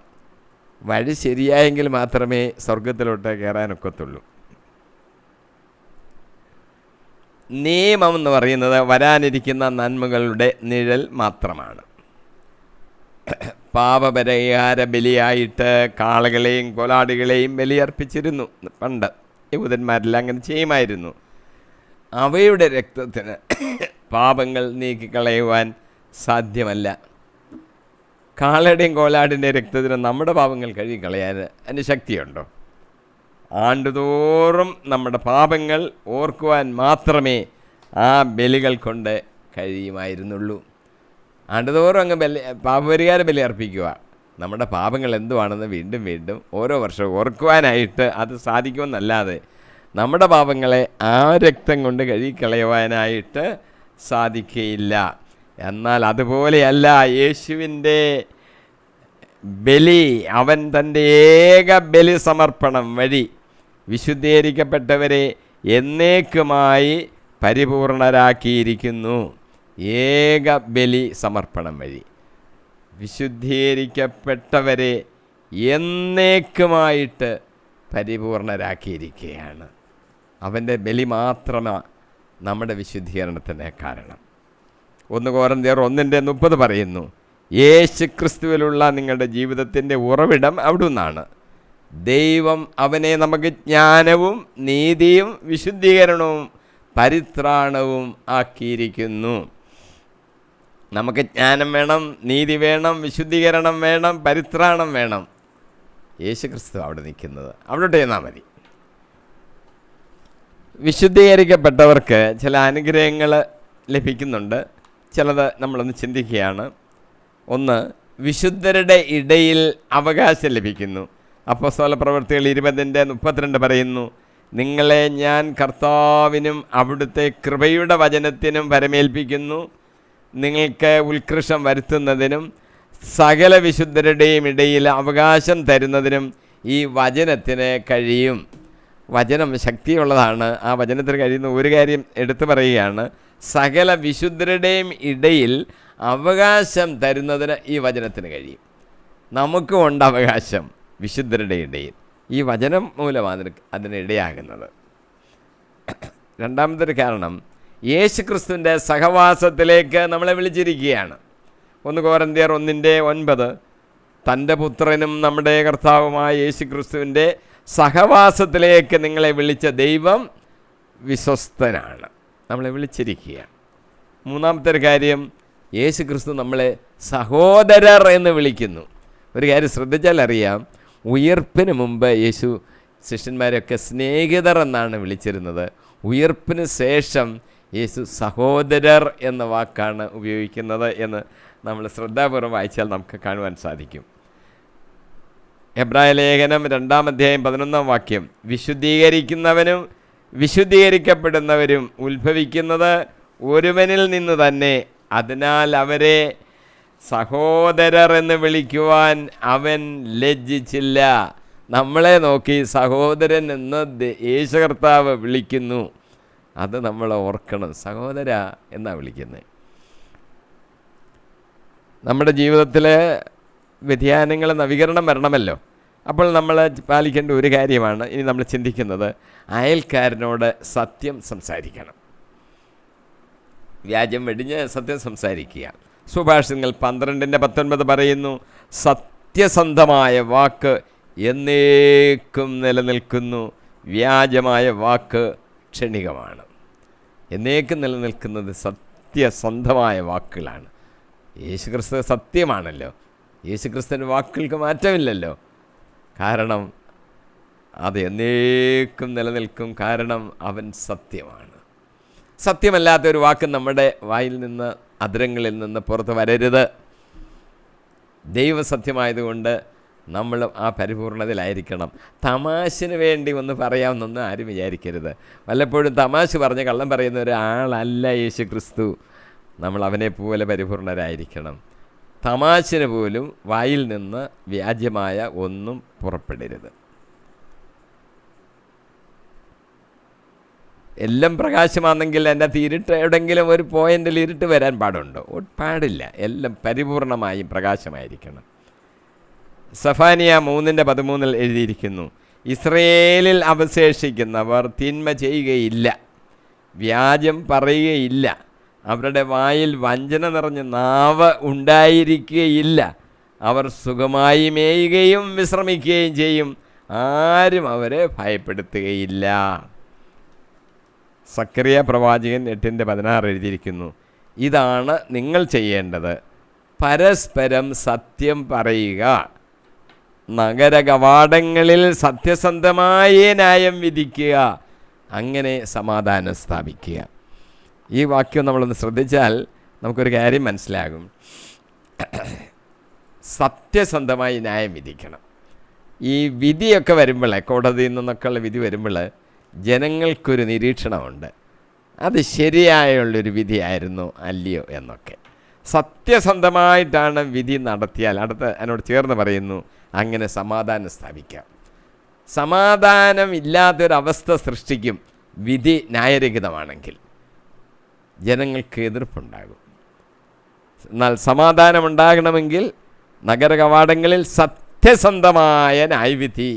വഴി ശരിയായെങ്കിൽ മാത്രമേ സ്വർഗത്തിലോട്ട് കയറാനൊക്കത്തുള്ളൂ. നിയമം എന്ന് പറയുന്നത് വരാനിരിക്കുന്ന നന്മകളുടെ നിഴൽ മാത്രമാണ്. പാപപരിഹാര ബലിയായിട്ട് കാളകളെയും കോലാടുകളെയും ബലിയർപ്പിച്ചിരുന്നു. പണ്ട് യഹൂദന്മാരെല്ലാം അങ്ങനെ ചെയ്യുമായിരുന്നു. അവയുടെ രക്തത്തിന് പാപങ്ങൾ നീക്കിക്കളയുവാൻ സാധ്യമല്ല. കാളയുടെയും കോലാടിൻ്റെയും രക്തത്തിന് നമ്മുടെ പാപങ്ങൾ കഴുകിക്കളയാൻ അതിന് ശക്തിയുണ്ടോ? ആണ്ടുതോറും നമ്മുടെ പാപങ്ങൾ ഓർക്കുവാൻ മാത്രമേ ആ ബലികൾ കൊണ്ട് കഴിയുമായിരുന്നുള്ളൂ. ആണ്ടുതോറും അങ്ങ് പാപപരിഹാര ബലി അർപ്പിക്കുക, നമ്മുടെ പാപങ്ങൾ എന്തുവാണെന്ന് വീണ്ടും വീണ്ടും ഓരോ വർഷവും ഓർക്കുവാനായിട്ട് അത് സാധിക്കുമെന്നല്ലാതെ നമ്മുടെ പാപങ്ങളെ ആ രക്തം കൊണ്ട് കഴുകിക്കളയുവാനായിട്ട് സാധിക്കുകയില്ല. എന്നാൽ അതുപോലെയല്ല യേശുവിൻ്റെ ബലി. അവൻ തൻ്റെ ഏക ബലി സമർപ്പണം വഴി വിശുദ്ധീകരിക്കപ്പെട്ടവരെ എന്നേക്കുമായി പരിപൂർണരാക്കിയിരിക്കുന്നു. ഏക ബലി സമർപ്പണം വഴി വിശുദ്ധീകരിക്കപ്പെട്ടവരെ എന്നേക്കുമായിട്ട് പരിപൂർണരാക്കിയിരിക്കുകയാണ്. അവൻ്റെ ബലി മാത്രമാണ് നമ്മുടെ വിശുദ്ധീകരണത്തിന് കാരണം. 1 കൊരിന്ത്യർ 1:30 പറയുന്നു, യേശു ക്രിസ്തുവിലുള്ള നിങ്ങളുടെ ജീവിതത്തിൻ്റെ ഉറവിടം അവിടുന്നാണ്. ദൈവം അവനെ നമുക്ക് ജ്ഞാനവും നീതിയും വിശുദ്ധീകരണവും പരിത്രാണവും ആക്കിയിരിക്കുന്നു. നമുക്ക് ജ്ഞാനം വേണം, നീതി വേണം, വിശുദ്ധീകരണം വേണം, പരിത്രാണം വേണം. യേശു ക്രിസ്തു അവിടെ നിൽക്കുന്നത്, അവിടോട്ട് ചെന്നാൽ മതി. വിശുദ്ധീകരിക്കപ്പെട്ടവർക്ക് ചില അനുഗ്രഹങ്ങൾ ലഭിക്കുന്നുണ്ട്. ചിലത് നമ്മളൊന്ന് ചിന്തിക്കുകയാണ്. 1, വിശുദ്ധരുടെ ഇടയിൽ അവകാശം ലഭിക്കുന്നു. അപ്പോസ്തല പ്രവൃത്തികൾ 20:32 പറയുന്നു, നിങ്ങളെ ഞാൻ കർത്താവിനും അവിടുത്തെ കൃപയുടെ വചനത്തിനും പരമേൽപ്പിക്കുന്നു. നിങ്ങൾക്ക് ഉത്കൃഷ്ടം വരുത്തുന്നതിനും സകല വിശുദ്ധരുടെയും ഇടയിൽ അവകാശം തരുന്നതിനും ഈ വചനത്തിന് കഴിയും. വചനം ശക്തിയുള്ളതാണ്. ആ വചനത്തിന് കഴിയുന്ന ഒരു കാര്യം എടുത്തു പറയുകയാണ്, സകല വിശുദ്ധരുടെയും ഇടയിൽ അവകാശം തരുന്നതിന് ഈ വചനത്തിന് കഴിയും. നമുക്കും ഉണ്ട് അവകാശം വിശുദ്ധരുടെ ഇടയിൽ. ഈ വചനം മൂലമാണ് അതിനിടയാകുന്നത്. രണ്ടാമതൊരു കാരണം, യേശു ക്രിസ്തുവിൻ്റെ സഹവാസത്തിലേക്ക് നമ്മളെ വിളിച്ചിരിക്കുകയാണ്. 1 കൊരിന്ത്യർ 1:9 തൻ്റെ പുത്രനും നമ്മുടെ കർത്താവുമായ യേശു ക്രിസ്തുവിൻ്റെ സഹവാസത്തിലേക്ക് നിങ്ങളെ വിളിച്ച ദൈവം വിശ്വസ്തനാണ്. നമ്മളെ വിളിച്ചിരിക്കുകയാണ്. മൂന്നാമത്തെ ഒരു കാര്യം, യേശു ക്രിസ്തു നമ്മളെ സഹോദരർ എന്ന് വിളിക്കുന്നു. ഒരു കാര്യം ശ്രദ്ധിച്ചാൽ അറിയാം, ഉയർപ്പിന് മുമ്പ് യേശു ശിഷ്യന്മാരെയൊക്കെ സ്നേഹിതർ എന്നാണ് വിളിച്ചിരുന്നത്. ഉയർപ്പിന് ശേഷം യേശു സഹോദരർ എന്ന വാക്കാണ് ഉപയോഗിക്കുന്നത് എന്ന് നമ്മൾ ശ്രദ്ധാപൂർവ്വം വായിച്ചാൽ നമുക്ക് കാണുവാൻ സാധിക്കും. എബ്രായ ലേഖനം 2:11 വിശുദ്ധീകരിക്കുന്നവനും വിശുദ്ധീകരിക്കപ്പെടുന്നവരും ഉത്ഭവിക്കുന്നത് ഒരുവനിൽ നിന്ന് തന്നെ, അതിനാൽ അവരെ സഹോദരർ എന്ന് വിളിക്കുവാൻ അവൻ ലജ്ജിച്ചില്ല. നമ്മളെ നോക്കി സഹോദരൻ എന്ന് യേശു കർത്താവ് വിളിക്കുന്നു. അത് നമ്മൾ ഓർക്കണം. സഹോദര എന്നാണ് വിളിക്കുന്നത്. നമ്മുടെ ജീവിതത്തിലെ വ്യതിയാനങ്ങൾ നവീകരണം വരണമല്ലോ. അപ്പോൾ നമ്മൾ പാലിക്കേണ്ട ഒരു കാര്യമാണ് ഇനി നമ്മൾ ചിന്തിക്കുന്നത്, അയൽക്കാരനോട് സത്യം സംസാരിക്കണം. വ്യാജം വെടിഞ്ഞ് സത്യം സംസാരിക്കുക. സുഭാഷിതങ്ങൾ 12:19 പറയുന്നു, സത്യസന്ധമായ വാക്ക് എന്നേക്കും നിലനിൽക്കുന്നു, വ്യാജമായ വാക്ക് ക്ഷണികമാണ്. എന്നേക്കും നിലനിൽക്കുന്നത് സത്യസന്ധമായ വാക്കുകളാണ്. യേശുക്രിസ്തു സത്യമാണല്ലോ. യേശുക്രിസ്തുവിൻ്റെ വാക്കുകൾക്ക് മാറ്റമില്ലല്ലോ. കാരണം അത് എന്നേക്കും നിലനിൽക്കും. കാരണം അവൻ സത്യമാണ്. സത്യമല്ലാത്തൊരു വാക്ക് നമ്മുടെ വായിൽ നിന്ന്, അധരങ്ങളിൽ നിന്ന് പുറത്ത് വരരുത്. ദൈവസത്യമായതുകൊണ്ട് നമ്മൾ ആ പരിപൂർണതയിലായിരിക്കണം. തമാശന് വേണ്ടി ഒന്ന് പറയാമെന്നൊന്നും ആരും വിചാരിക്കരുത്. വല്ലപ്പോഴും തമാശ പറഞ്ഞ് കള്ളം പറയുന്ന ഒരാളല്ല യേശു ക്രിസ്തു. നമ്മൾ അവനെ പോലെ പരിപൂർണരായിരിക്കണം. തമാശന് പോലും വായിൽ നിന്ന് വ്യാജമായ ഒന്നും പുറപ്പെടരുത്. എല്ലാം പ്രകാശമാണെങ്കിൽ എൻ്റെ ഇരുട്ട് എവിടെയെങ്കിലും ഒരു പോയിൻ്റിൽ ഇരുട്ട് വരാൻ പാടുണ്ടോ? പാടില്ല. എല്ലാം പരിപൂർണമായും പ്രകാശമായിരിക്കണം. സഫാനിയ 3:13 എഴുതിയിരിക്കുന്നു, ഇസ്രയേലിൽ അവശേഷിക്കുന്നവർ തിന്മ ചെയ്യുകയില്ല, വ്യാജം പറയുകയില്ല, അവരുടെ വായിൽ വഞ്ചന നിറഞ്ഞ നാവ് ഉണ്ടായിരിക്കുകയില്ല, അവർ സുഖമായി മേയുകയും വിശ്രമിക്കുകയും ചെയ്യും, ആരും അവരെ ഭയപ്പെടുത്തുകയില്ല. സക്കറിയ പ്രവാചകൻ 8:16 എഴുതിയിരിക്കുന്നു, ഇതാണ് നിങ്ങൾ ചെയ്യേണ്ടത്. പരസ്പരം സത്യം പറയുക, നഗര കവാടങ്ങളിൽ സത്യസന്ധമായ ന്യായം വിധിക്കുക, അങ്ങനെ സമാധാനം സ്ഥാപിക്കുക. ഈ വാക്യം നമ്മളൊന്ന് ശ്രദ്ധിച്ചാൽ നമുക്കൊരു കാര്യം മനസ്സിലാകും. സത്യസന്ധമായി ന്യായം വിധിക്കണം. ഈ വിധിയൊക്കെ വരുമ്പോൾ, കോടതിയിൽ നിന്നൊക്കെയുള്ള വിധി വരുമ്പോൾ ജനങ്ങൾക്കൊരു നിരീക്ഷണമുണ്ട്, അത് ശരിയായുള്ളൊരു വിധിയായിരുന്നു അല്ലയോ എന്നൊക്കെ. സത്യസന്ധമായിട്ടാണ് വിധി നടത്തിയാൽ, എന്നോട് ചേർന്ന് പറയുന്നു, അങ്ങനെ സമാധാനം സ്ഥാപിക്കാം. സമാധാനം ഇല്ലാത്തൊരവസ്ഥ സൃഷ്ടിക്കും വിധി ന്യായരഹിതമാണെങ്കിൽ. ജനങ്ങൾക്ക് എതിർപ്പുണ്ടാകും. എന്നാൽ സമാധാനമുണ്ടാകണമെങ്കിൽ നഗര കവാടങ്ങളിൽ സത്യസന്ധമായ ന്യായവിധി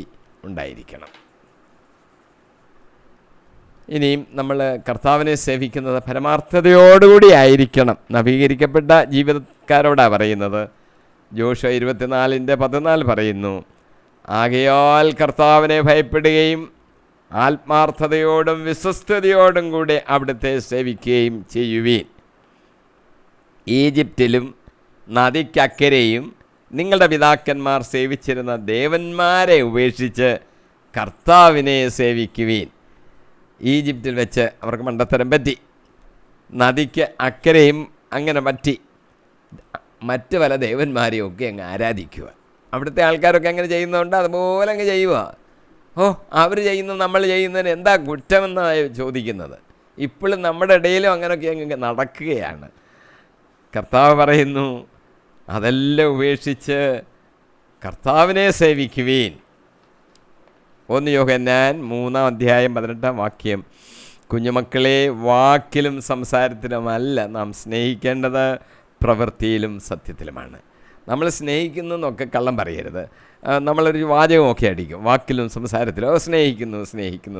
ഉണ്ടായിരിക്കണം. ഇനിയും നമ്മൾ കർത്താവിനെ സേവിക്കുന്നത് പരമാർത്ഥതയോടുകൂടി ആയിരിക്കണം. നവീകരിക്കപ്പെട്ട ജീവിതക്കാരോടാണ് പറയുന്നത്. ജോഷുവ 24:14 പറയുന്നു, ആകയാൽ കർത്താവിനെ ഭയപ്പെടുകയും ആത്മാർത്ഥതയോടും വിശ്വസ്തയോടും കൂടെ അവിടുത്തെ സേവിക്കുകയും ചെയ്യുവീൻ. ഈജിപ്തിലും നദിക്കക്കരെയും നിങ്ങളുടെ പിതാക്കന്മാർ സേവിച്ചിരുന്ന ദേവന്മാരെ ഉപേക്ഷിച്ച് കർത്താവിനെ സേവിക്കുവീൻ. ഈജിപ്തിൽ വെച്ച് അവർക്ക് മണ്ടത്തരം പറ്റി, നദിക്ക് അക്കരെയും അങ്ങനെ പറ്റി, മറ്റ് പല ദേവന്മാരെയൊക്കെ അങ്ങ് ആരാധിക്കുക. അവിടുത്തെ ആൾക്കാരൊക്കെ അങ്ങനെ ചെയ്യുന്നതുകൊണ്ട് അതുപോലെ അങ്ങ് ചെയ്യുക. അവർ ചെയ്യുന്നത് നമ്മൾ ചെയ്യുന്നതിന് എന്താ കുറ്റമെന്നാണ് ചോദിക്കുന്നത്. ഇപ്പോഴും നമ്മുടെ ഇടയിലും അങ്ങനെയൊക്കെ അങ്ങ് നടക്കുകയാണ്. കർത്താവ് പറയുന്നു, അതെല്ലാം ഉപേക്ഷിച്ച് കർത്താവിനെ സേവിക്കുവീൻ. 1 യോഹന്നാൻ 3:18 കുഞ്ഞുമക്കളെ, വാക്കിലും സംസാരത്തിലുമല്ല നാം സ്നേഹിക്കേണ്ടത്, പ്രവൃത്തിയിലും സത്യത്തിലുമാണ്. നമ്മൾ സ്നേഹിക്കുന്നതൊക്കെ കള്ളം പറയരുത്. നമ്മളൊരു വാചകമൊക്കെ അടിക്കും, വാക്കിലും സംസാരത്തിലും സ്നേഹിക്കുന്നു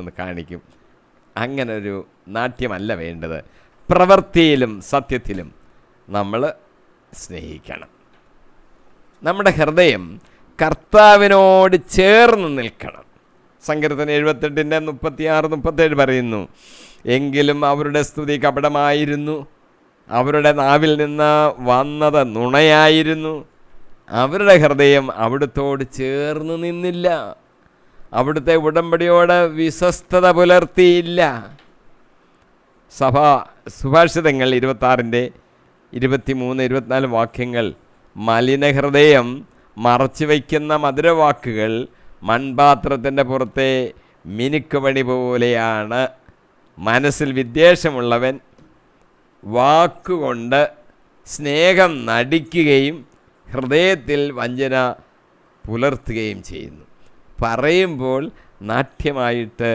എന്ന് കാണിക്കും. അങ്ങനൊരു നാട്യമല്ല വേണ്ടത്. പ്രവൃത്തിയിലും സത്യത്തിലും നമ്മൾ സ്നേഹിക്കണം. നമ്മുടെ ഹൃദയം കർത്താവിനോട് ചേർന്ന് നിൽക്കണം. സങ്കീർത്തനം 78:36-37 പറയുന്നു, എങ്കിലും അവരുടെ സ്തുതി കപടമായിരുന്നു, അവരുടെ നാവിൽ നിന്ന് വന്നത് നുണയായിരുന്നു, അവരുടെ ഹൃദയം അവിടുത്തോട് ചേർന്ന് നിന്നില്ല, അവിടുത്തെ ഉടമ്പടിയോട് വിശ്വസ്തത പുലർത്തിയില്ല. സുഭാഷിതങ്ങൾ 26:23-24 മലിനഹൃദയം മറച്ചു വയ്ക്കുന്ന മധുരവാക്കുകൾ മൺപാത്രത്തിൻ്റെ പുറത്തെ മിനുക്കുപണി പോലെയാണ്. മനസ്സിൽ വിദ്വേഷമുള്ളവൻ വാക്കുകൊണ്ട് സ്നേഹം നടിക്കുകയും ഹൃദയത്തിൽ വഞ്ചന പുലർത്തുകയും ചെയ്യുന്നു. പറയുമ്പോൾ നാട്യമായിട്ട്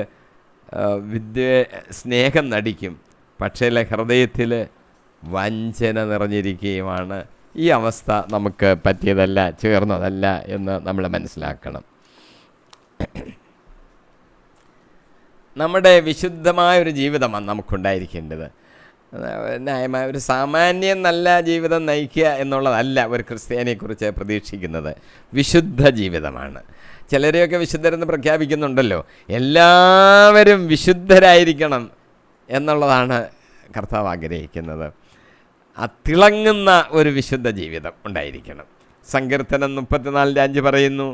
സ്നേഹം നടിക്കും, പക്ഷേ ഹൃദയത്തിൽ വഞ്ചന നിറഞ്ഞിരിക്കുകയുമാണ്. ഈ അവസ്ഥ നമുക്ക് പറ്റിയതല്ല, ചേർന്നതല്ല എന്ന് നമ്മൾ മനസ്സിലാക്കണം. നമ്മുടെ വിശുദ്ധമായൊരു ജീവിതമാണ് നമുക്കുണ്ടായിരിക്കേണ്ടത്. ന്യായമായ ഒരു സാമാന്യം നല്ല ജീവിതം നയിക്കുക എന്നുള്ളതല്ല ഒരു ക്രിസ്ത്യാനിയെക്കുറിച്ച് പ്രതീക്ഷിക്കുന്നത്. വിശുദ്ധ ജീവിതമാണ്. ചിലരെയൊക്കെ വിശുദ്ധരെന്ന് പ്രഖ്യാപിക്കുന്നുണ്ടല്ലോ. എല്ലാവരും വിശുദ്ധരായിരിക്കണം എന്നുള്ളതാണ് കർത്താവ് ആഗ്രഹിക്കുന്നത്. തിളങ്ങുന്ന ഒരു വിശുദ്ധ ജീവിതം ഉണ്ടായിരിക്കണം. സങ്കീർത്തനം 34:5 പറയുന്നു,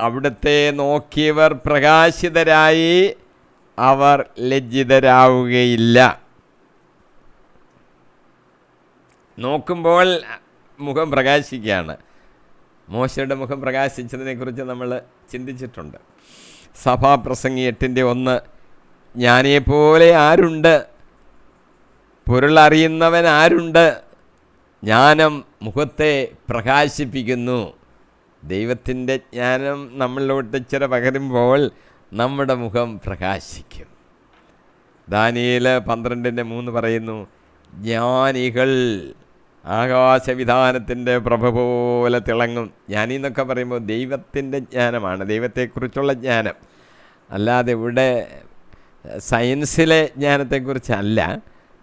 അവിടുത്തെ നോക്കിയവർ പ്രകാശിതരായി അവർ ലജ്ജിതരാവുകയില്ല. നോക്കുമ്പോൾ മുഖം പ്രകാശിക്കുകയാണ്. മോശയുടെ മുഖം പ്രകാശിച്ചതിനെക്കുറിച്ച് നമ്മൾ ചിന്തിച്ചിട്ടുണ്ട്. സഭാപ്രസംഗി 8:1 ജ്ഞാനിയെപ്പോലെ ആരുണ്ട്, പൊരുളറിയുന്നവൻ ആരുണ്ട്, ജ്ഞാനം മുഖത്തെ പ്രകാശിപ്പിക്കുന്നു. ദൈവത്തിൻ്റെ ജ്ഞാനം നമ്മളിലോട്ട് ഇച്ചിരി പകരുമ്പോൾ നമ്മുടെ മുഖം പ്രകാശിക്കും. ദാനിയേൽ 12:3 പറയുന്നു, ജ്ഞാനികൾ ആകാശവിധാനത്തിൻ്റെ പ്രഭ പോലെ തിളങ്ങും. ജ്ഞാനി എന്നൊക്കെ പറയുമ്പോൾ ദൈവത്തിൻ്റെ ജ്ഞാനമാണ്, ദൈവത്തെക്കുറിച്ചുള്ള ജ്ഞാനം. അല്ലാതെ ഇവിടെ സയൻസിലെ ജ്ഞാനത്തെക്കുറിച്ചല്ല,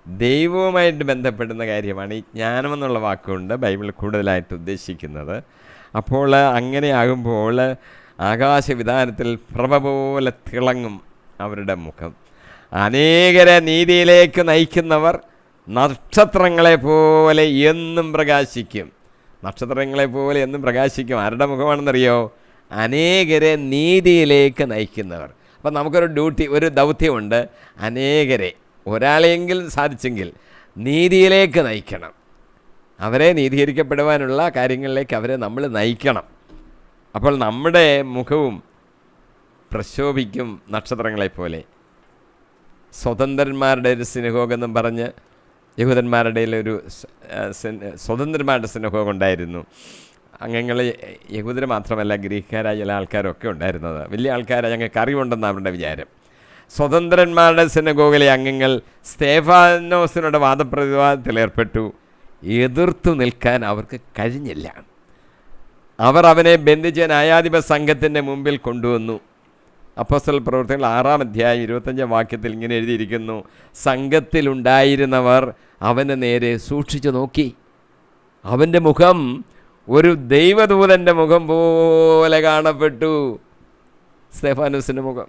ദൈവവുമായിട്ട് ബന്ധപ്പെടുന്ന കാര്യമാണ് ഈ ജ്ഞാനമെന്നുള്ള വാക്കുകൊണ്ട് ബൈബിൾ കൂടുതലായിട്ട് ഉദ്ദേശിക്കുന്നത്. അപ്പോൾ അങ്ങനെ ആകുമ്പോൾ ആകാശവിധാനത്തിൽ പ്രഭ പോലെ തിളങ്ങും അവരുടെ മുഖം. അനേകരെ നീതിയിലേക്ക് നയിക്കുന്നവർ നക്ഷത്രങ്ങളെ പോലെ എന്നും പ്രകാശിക്കും. നക്ഷത്രങ്ങളെ പോലെ എന്നും പ്രകാശിക്കും. ആരുടെ മുഖമാണെന്നറിയോ? അനേകരെ നീതിയിലേക്ക് നയിക്കുന്നവർ. അപ്പം നമുക്കൊരു ഒരു ദൗത്യമുണ്ട്. അനേകരെ, ഒരാളെയെങ്കിലും സാധിച്ചെങ്കിൽ നീതിയിലേക്ക് നയിക്കണം. അവരെ നീതീകരിക്കപ്പെടുവാനുള്ള കാര്യങ്ങളിലേക്ക് അവരെ നമ്മൾ നയിക്കണം. അപ്പോൾ നമ്മുടെ മുഖവും പ്രശോഭിക്കും നക്ഷത്രങ്ങളെപ്പോലെ. സ്വതന്ത്രന്മാരുടെ ഒരു സിനഗോഗെന്നും പറഞ്ഞ് യഹൂദന്മാരുടെ ഒരു സ്വതന്ത്രന്മാരുടെ സിനഗോഗ് ഉണ്ടായിരുന്നു. അംഗങ്ങൾ യഹൂദർ മാത്രമല്ല, ഗ്രീക്കുകാരായ ചില ആൾക്കാരൊക്കെ ഉണ്ടായിരുന്നത്. വലിയ ആൾക്കാരായ ഞങ്ങൾക്ക് അറിവുണ്ടെന്ന് അവരുടെ വിചാരം. സ്വതന്ത്രന്മാരുടെ സിനഗോഗിലെ അംഗങ്ങൾ സ്തേഫാനോസിനോട് വാദപ്രതിവാദത്തിൽ ഏർപ്പെട്ടു. എതിർത്തു നിൽക്കാൻ അവർക്ക് കഴിഞ്ഞില്ല. അവർ അവനെ ബന്ധിച്ച ന്യായാധിപ സംഘത്തിൻ്റെ മുമ്പിൽ കൊണ്ടുവന്നു. അപ്പോസ്തല പ്രവൃത്തികൾ 6-ാം അധ്യായം 25-ാം വാക്യത്തിൽ ഇങ്ങനെ എഴുതിയിരിക്കുന്നു: സംഘത്തിലുണ്ടായിരുന്നവർ അവന് നേരെ സൂക്ഷിച്ചു നോക്കി. അവൻ്റെ മുഖം ഒരു ദൈവദൂതൻ്റെ മുഖം പോലെ കാണപ്പെട്ടു. സ്തെഫാനോസിൻ്റെ മുഖം.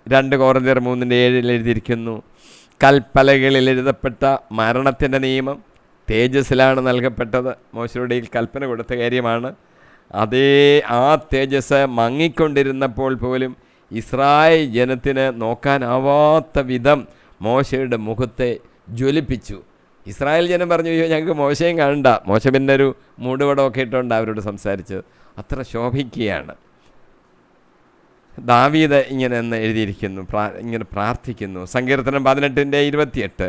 2 കൊരിന്ത്യർ 3:7 എഴുതിയിരിക്കുന്നു: കൽപ്പലകളിൽ എഴുതപ്പെട്ട മരണത്തിൻ്റെ നിയമം തേജസ്സിലാണ് നൽകപ്പെട്ടത്. മോശയുടെ കൽപ്പന കൊടുത്ത കാര്യമാണ്. ആ തേജസ് മങ്ങിക്കൊണ്ടിരുന്നപ്പോൾ പോലും ഇസ്രായേൽ ജനത്തിന് നോക്കാനാവാത്ത വിധം മോശയുടെ മുഖത്തെ ജ്വലിപ്പിച്ചു. ഇസ്രായേൽ ജനം പറഞ്ഞു, അയ്യോ ഞങ്ങൾക്ക് മോശയും കാണണ്ട. മോശ പിന്നെ ഒരു മൂടുപടമൊക്കെ ഇട്ടുകൊണ്ട് അവരോട് സംസാരിച്ച് അത്ര ശോഭിക്കുകയാണ്. ദാവീദ് ഇങ്ങനെ എഴുതിയിരിക്കുന്നു, ഇങ്ങനെ പ്രാർത്ഥിക്കുന്നു. സങ്കീർത്തനം 18:28: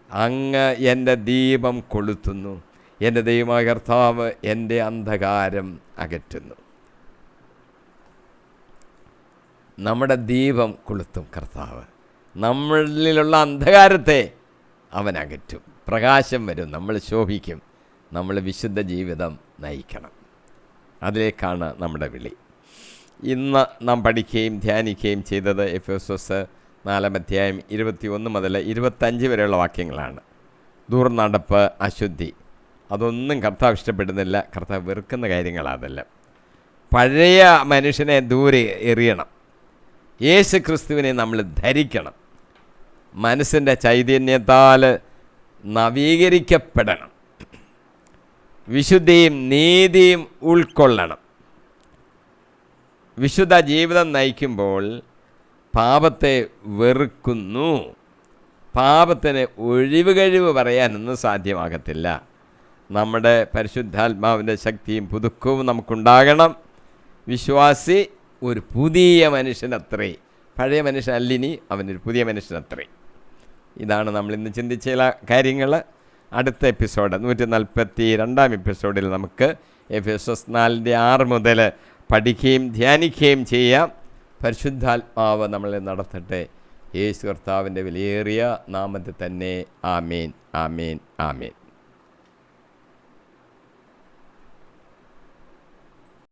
അങ്ങ് എൻ്റെ ദീപം കൊളുത്തുന്നു, എൻ്റെ ദൈവമായ കർത്താവ് എൻ്റെ അന്ധകാരം അകറ്റുന്നു. നമ്മുടെ ദീപം കൊളുത്തും കർത്താവ്. നമ്മളിലുള്ള അന്ധകാരത്തെ അവൻ അകറ്റും. പ്രകാശം വരും, നമ്മൾ ശോഭിക്കും. നമ്മൾ വിശുദ്ധ ജീവിതം നയിക്കണം. അതിലേക്കാണ് നമ്മുടെ വിളി. ഇന്ന് നാം പഠിക്കുകയും ധ്യാനിക്കുകയും ചെയ്തത് എഫെസോസ് 4-ാം അധ്യായം 21 മുതൽ 25 വരെയുള്ള വാക്യങ്ങളാണ്. ദുർനടപ്പ്, അശുദ്ധി, അതൊന്നും കർത്താവ് ഇഷ്ടപ്പെടുന്നില്ല. കർത്താവ് വെറുക്കുന്ന കാര്യങ്ങളതെല്ലാം. പഴയ മനുഷ്യനെ ദൂരെ എറിയണം. യേശു ക്രിസ്തുവിനെ നമ്മൾ ധരിക്കണം. മനസ്സിൻ്റെ ചൈതന്യത്താൽ നവീകരിക്കപ്പെടണം. വിശുദ്ധിയും നീതിയും ഉൾക്കൊള്ളണം. വിശുദ്ധ ജീവിതം നയിക്കുമ്പോൾ പാപത്തെ വെറുക്കുന്നു. പാപത്തിന് ഒഴിവുകഴിവ് പറയാനൊന്നും സാധ്യമാകത്തില്ല. നമ്മുടെ പരിശുദ്ധാത്മാവിൻ്റെ ശക്തിയും പുതുക്കവും നമുക്കുണ്ടാകണം. വിശ്വാസി ഒരു പുതിയ മനുഷ്യനത്രേ. പഴയ മനുഷ്യനല്ലിനി, അവനൊരു പുതിയ മനുഷ്യനത്രേ. ഇതാണ് നമ്മളിന്ന് ചിന്തിച്ച ചില കാര്യങ്ങൾ. അടുത്ത എപ്പിസോഡ് 142-ാം എപ്പിസോഡിൽ നമുക്ക് എഫെസോസ് 4:6 മുതൽ പഠിക്കുകയും ധ്യാനിക്കുകയും ചെയ്യാം. പരിശുദ്ധാത്മാവ് നമ്മളെ നടത്തട്ടെ. യേശു കർത്താവിൻ്റെ വിലയേറിയ നാമത്തിൽ തന്നെ. ആമേൻ, ആമേൻ, ആമേൻ.